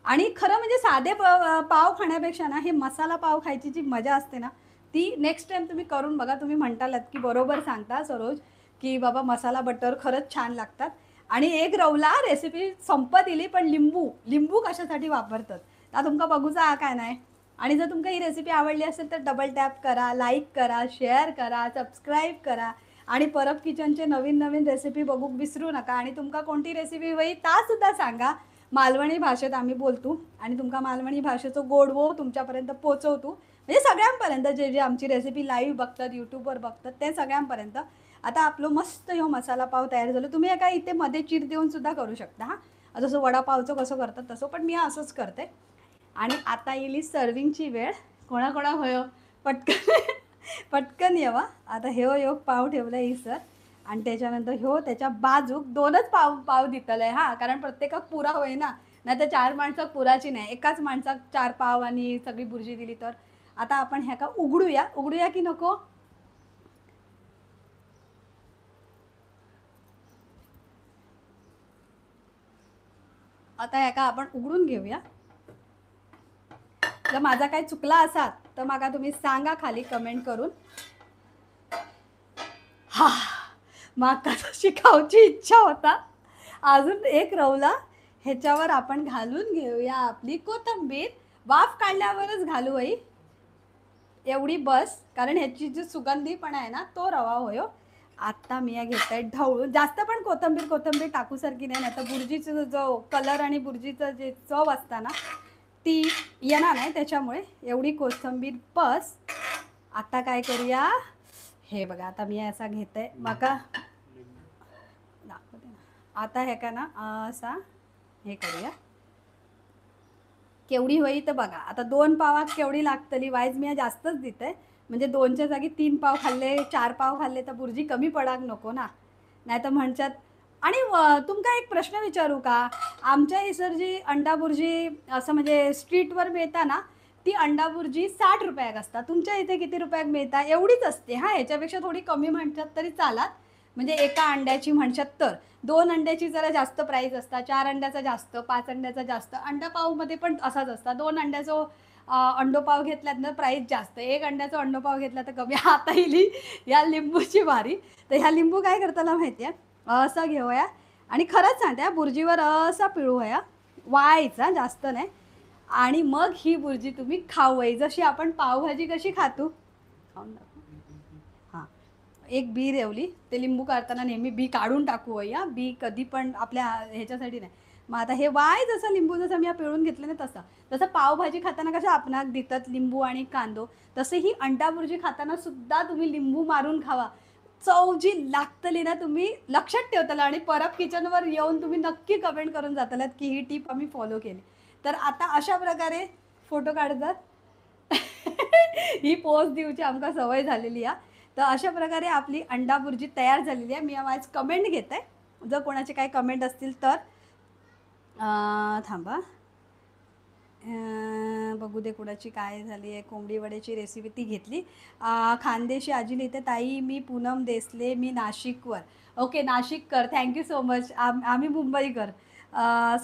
आणि खरं म्हणजे साधे पाव खाण्यापेक्षा ना हे मसाला पाव खायची जी मजा असते ना ती नेक्स्ट टाइम तुम्ही करून बघा. तुम्ही म्हणतालात की बरोबर सांगता सरोज की बाबा मसाला बटर खरंच छान लागतात. आणि एक रवला रेसिपी संपत दिली, पण लिंबू कशासाठी वापरतात आता तुमका बघूचा काय नाही. आणि जर तुमका ही रेसिपी आवडली असेल तर डबल टॅप करा, लाईक करा, शेअर करा, सबस्क्राईब करा. आणि परब किचनचे नवीन नवीन रेसिपी बघूक विसरू नका. आणि तुमका कोणती रेसिपी हवी तासुद्धा सांगा. मालवणी भाषेत आम्ही बोलतो आणि तुमका मालवणी भाषेचं गोडवो तुमच्यापर्यंत पोचवतो. म्हणजे सगळ्यांपर्यंत जे जे आमची रेसिपी लाईव्ह बघतात, यूट्यूबवर बघतात ते सगळ्यांपर्यंत. आता आपलं मस्त ह्यो मसाला पाव तयार झालं. तुम्ही एका इथे मध्ये चीर देऊन सुद्धा करू शकता हां, जसं वडापावचं कसं करतात तसं, पण मी असंच करते. आणि आता येईल सर्विंगची वेळ. कोणाकोणा होय पटकन पटकन येवा. आता ह्यो पाव ठेवला ही सर. आणि त्याच्यानंतर त्याच्या बाजूक 2च पाव दितलं आहे हां, कारण प्रत्येकाक पुरा होय ना. नाही तर 4 माणसाक पुराची नाही, एकाच माणसाक 4 पाव आणि सगळी बुर्जी दिली तर. आता आपण ह्या का उघडूया की नको. आता ह्या का आपण उघडून घेऊया. जर माझा काही चुकला असाल तर माका तुम्ही सांगा खाली कमेंट करून. हा, माका तशी खाऊची इच्छा होता. अजून एक रवला. ह्याच्यावर आपण घालून घेऊया आपली कोथिंबीर. वाफ काढल्यावरच घालू आई एवढी बस, कारण ह्याची जी सुगंधीपणा आहे ना तो रवा होयो. आता मी घेत आहे ढवळून. जास्त पण कोथिंबीर टाकूसारखी नाही, तर बुर्जीचा जो कलर आणि बुर्जीचं जे चव असतं ना ती येणार नाही. त्याच्यामुळे एवढी कोथिंबीर बस. आता काय करूया, हे बघा, आता मी असा घेत आहे माका दाखवते ना. आता हे का ना असा हे करूया. केवढी होई तर बघा. आता 2 पावात केवढी लागतली. वाईज मी जास्तच देते, म्हणजे 2च्या जागी 3 पाव खाल्ले, 4 पाव खाल्ले तर बुर्जी कमी पडाक नको ना. नाही तर म्हणतात आणि तुमका एक प्रश्न विचारू का? आमच्या इसर जी अंडा बुर्जी असं म्हणजे स्ट्रीटवर मिळता ना, ती अंडा बुर्जी 60 रुपयाक असता. तुमच्या इथे किती रुपयाक मिळता? एवढीच असते हां, ह्याच्यापेक्षा थोडी कमी म्हणतात तरी चालात. म्हणजे एका अंड्याची म्हणशात तर. 2 अंड्याची जरा जास्त प्राईस असता, 4 अंड्याचा जास्त, 5 अंड्याचा जास्त. अंडा पावमध्ये पण असाच असता. 2 अंड्याचं अंडो पाव घेतलात ना प्राईस जास्त. 1 अंड्याचा अंडो पाव घेतला तर कमी. आता इली या लिंबूची बारी. तर ह्या लिंबू काय करताना माहिती आहे? असा घेऊया आणि खरंच सांगते हा, बुर्जीवर असा पिळूया, वाळायचा जास्त नाही. आणि मग ही बुर्जी तुम्ही खावई, जशी आपण पावभाजी कशी खातो. खाऊन दाखव. हां, एक बी रेवली, ते लिंबू काढताना नेहमी बी काढून टाकू या, बी कधी पण आपल्या ह्याच्यासाठी नाही. मग आता हे वाय जसं लिंबू जसं मी पिळून घेतलं ना तसं, जसं पावभाजी खाताना कसं आपणाक देतात लिंबू आणि कांदो, तसे ही अंडा बुर्जी खाताना सुद्धा तुम्ही लिंबू मारून खावा. चव जी लागतली ना, तुम्ही लक्षात ठेवताला आणि परत किचनवर येऊन तुम्ही नक्की कमेंट करून जातालात की ही टीप आम्ही फॉलो केली. तर आता अशा प्रकारे फोटो काढतात. ही पोस्ट दिवची आमका सवय झालेली आहे. तर अशा प्रकारे आपली अंडा बुर्जी तयार झालेली आहे. मी आज कमेंट घेत आहे, जर कोणाचे काही कमेंट असतील तर. थांबा, बघू दे कुणाची काय झाली आहे. कोंबडी वड्याची रेसिपी ती घेतली. खानदेशी आजी लिहिते, ताई मी पूनम देसले, मी नाशिकवर. ओके, नाशिककर, थँक्यू सो मच. आम्ही मुंबईकर.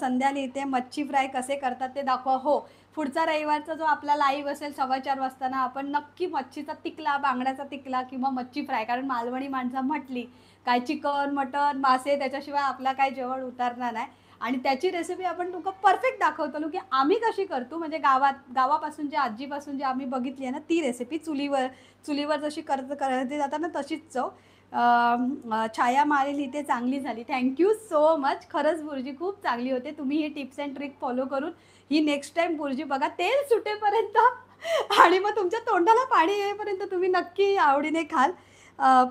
संध्या लिहिते, मच्छी फ्राय कसे करतात ते दाखवा. हो, पुढचा रविवारचा जो आपला लाईव्ह असेल 4:15 वाजताना, आपण नक्की मच्छीचा तिकला, बांगड्याचा तिकला किंवा मच्छी फ्राय, कारण मालवणी माणसं म्हटली काय चिकन मटन मासे त्याच्याशिवाय आपला काय जेवण उतरणार नाही. आणि त्याची रेसिपी आपण तुमका परफेक्ट दाखवतो की आम्ही कशी करतो. म्हणजे गावापासून जे आजीपासून जे आम्ही बघितली आहे ना, ती रेसिपी चुलीवर जशी करते जातात ना तशीच चव. छाया मारेल इथे चांगली झाली, थँक्यू सो मच. खरंच बुर्जी खूप चांगली होते. तुम्ही ही टिप्स अँड ट्रिक फॉलो करून ही नेक्स्ट टाइम बुर्जी बघा, तेल सुटेपर्यंत आणि मग तुमच्या तोंडाला पाणी येईपर्यंत तुम्ही नक्की आवडीने खाल.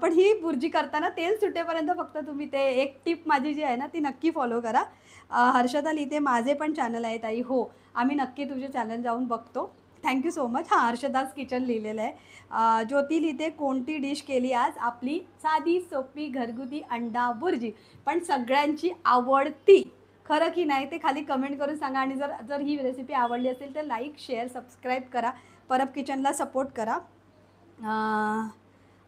पण ही बुर्जी करताना तेल सुटेपर्यंत फक्त तुम्ही ते एक टिप माझी जी आहे ना ती नक्की फॉलो करा. हर्षदा लिहिते, माझे पण चॅनल आहे ताई. हो, आम्ही नक्की तुझे चॅनल जाऊन बघतो. Thank you so much. हां, हर्षदाच किचन लिहिलेलं आहे. ज्योती लिहिते, कोणती डिश केली आज? आपली साधी सोपी घरगुती अंडा बुर्जी, पण सगळ्यांची आवडती. खरं की नाही ते खाली कमेंट करून सांगा. आणि जर जर ही रेसिपी आवडली असेल तर लाईक शेअर सबस्क्राईब करा. परब किचनला सपोर्ट करा.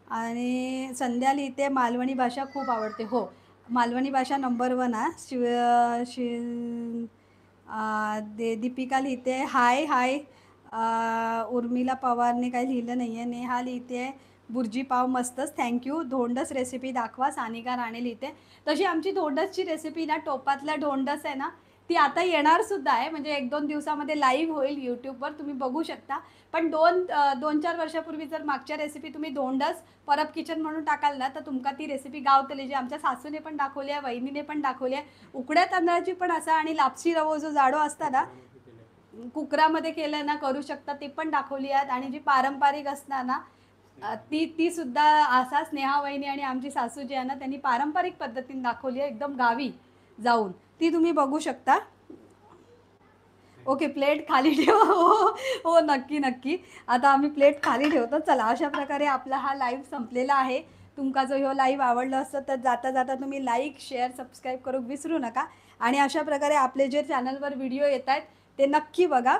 आणि संध्या लिहिते, मालवणी भाषा खूप आवडते. हो, मालवणी भाषा नंबर 1 आहे. दीपिका लिहिते, हाय हाय. उर्मिला पवारने काही लिहिलं नाही आहे. नेहा लिहिते, बुर्जी पाव मस्तच, थँक्यू. धोंडस रेसिपी दाखवा. सानिका राणे लिहिते, तशी आमची धोंडसची रेसिपी ना, टोपातल्या धोंडस आहे ना, ती आता येणारसुद्धा आहे. म्हणजे 1-2 दिवसामध्ये लाईव्ह होईल यूट्यूबवर, तुम्ही बघू शकता. पण 2-4 वर्षापूर्वी जर मागच्या रेसिपी तुम्ही धोंडस परब किचन म्हणून टाकाल ना, तर तुमका ती रेसिपी गावतली, जी आमच्या सासूने पण दाखवली आहे, वहिनीने पण दाखवली आहे. उकड्या तांदळाची पण असा, आणि लापसी रवो जो जाडो असता ना, कुकरामध्ये केलं ना करू शकता, ती पण दाखवली आहेत. आणि जी पारंपरिक असणार ना, ती सुद्धा असा स्नेहा वहिनी आणि आमची सासू जी आहे ना, त्यांनी पारंपरिक पद्धतीने दाखवली आहे, एकदम गावी जाऊन. ती तुम्ही बघू शकता. ओके, प्लेट खाली ठेवा. हो हो, नक्की नक्की. आता आम्ही प्लेट खाली ठेवतो. चला, अशा प्रकारे आपला हा लाईव्ह संपलेला आहे. तुमका जो ह्यो लाईव्ह आवडला असतं तर जाता जाता तुम्ही लाईक शेअर सबस्क्राईब करू विसरू नका. आणि अशा प्रकारे आपले जे चॅनलवर व्हिडिओ येत आहेत ते नक्की बघा.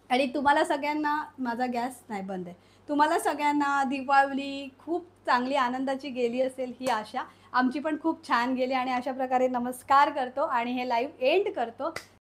आणि तुम्हाला सगळ्यांना, माझा गॅस नाही बंद आहे, तुम्हाला सगळ्यांना दीपावली खूप चांगली आनंदाची गेली असेल ही आशा. आमची पण खूप छान गेली. आणि अशा प्रकारे नमस्कार करतो आणि हे लाईव्ह एंड करतो.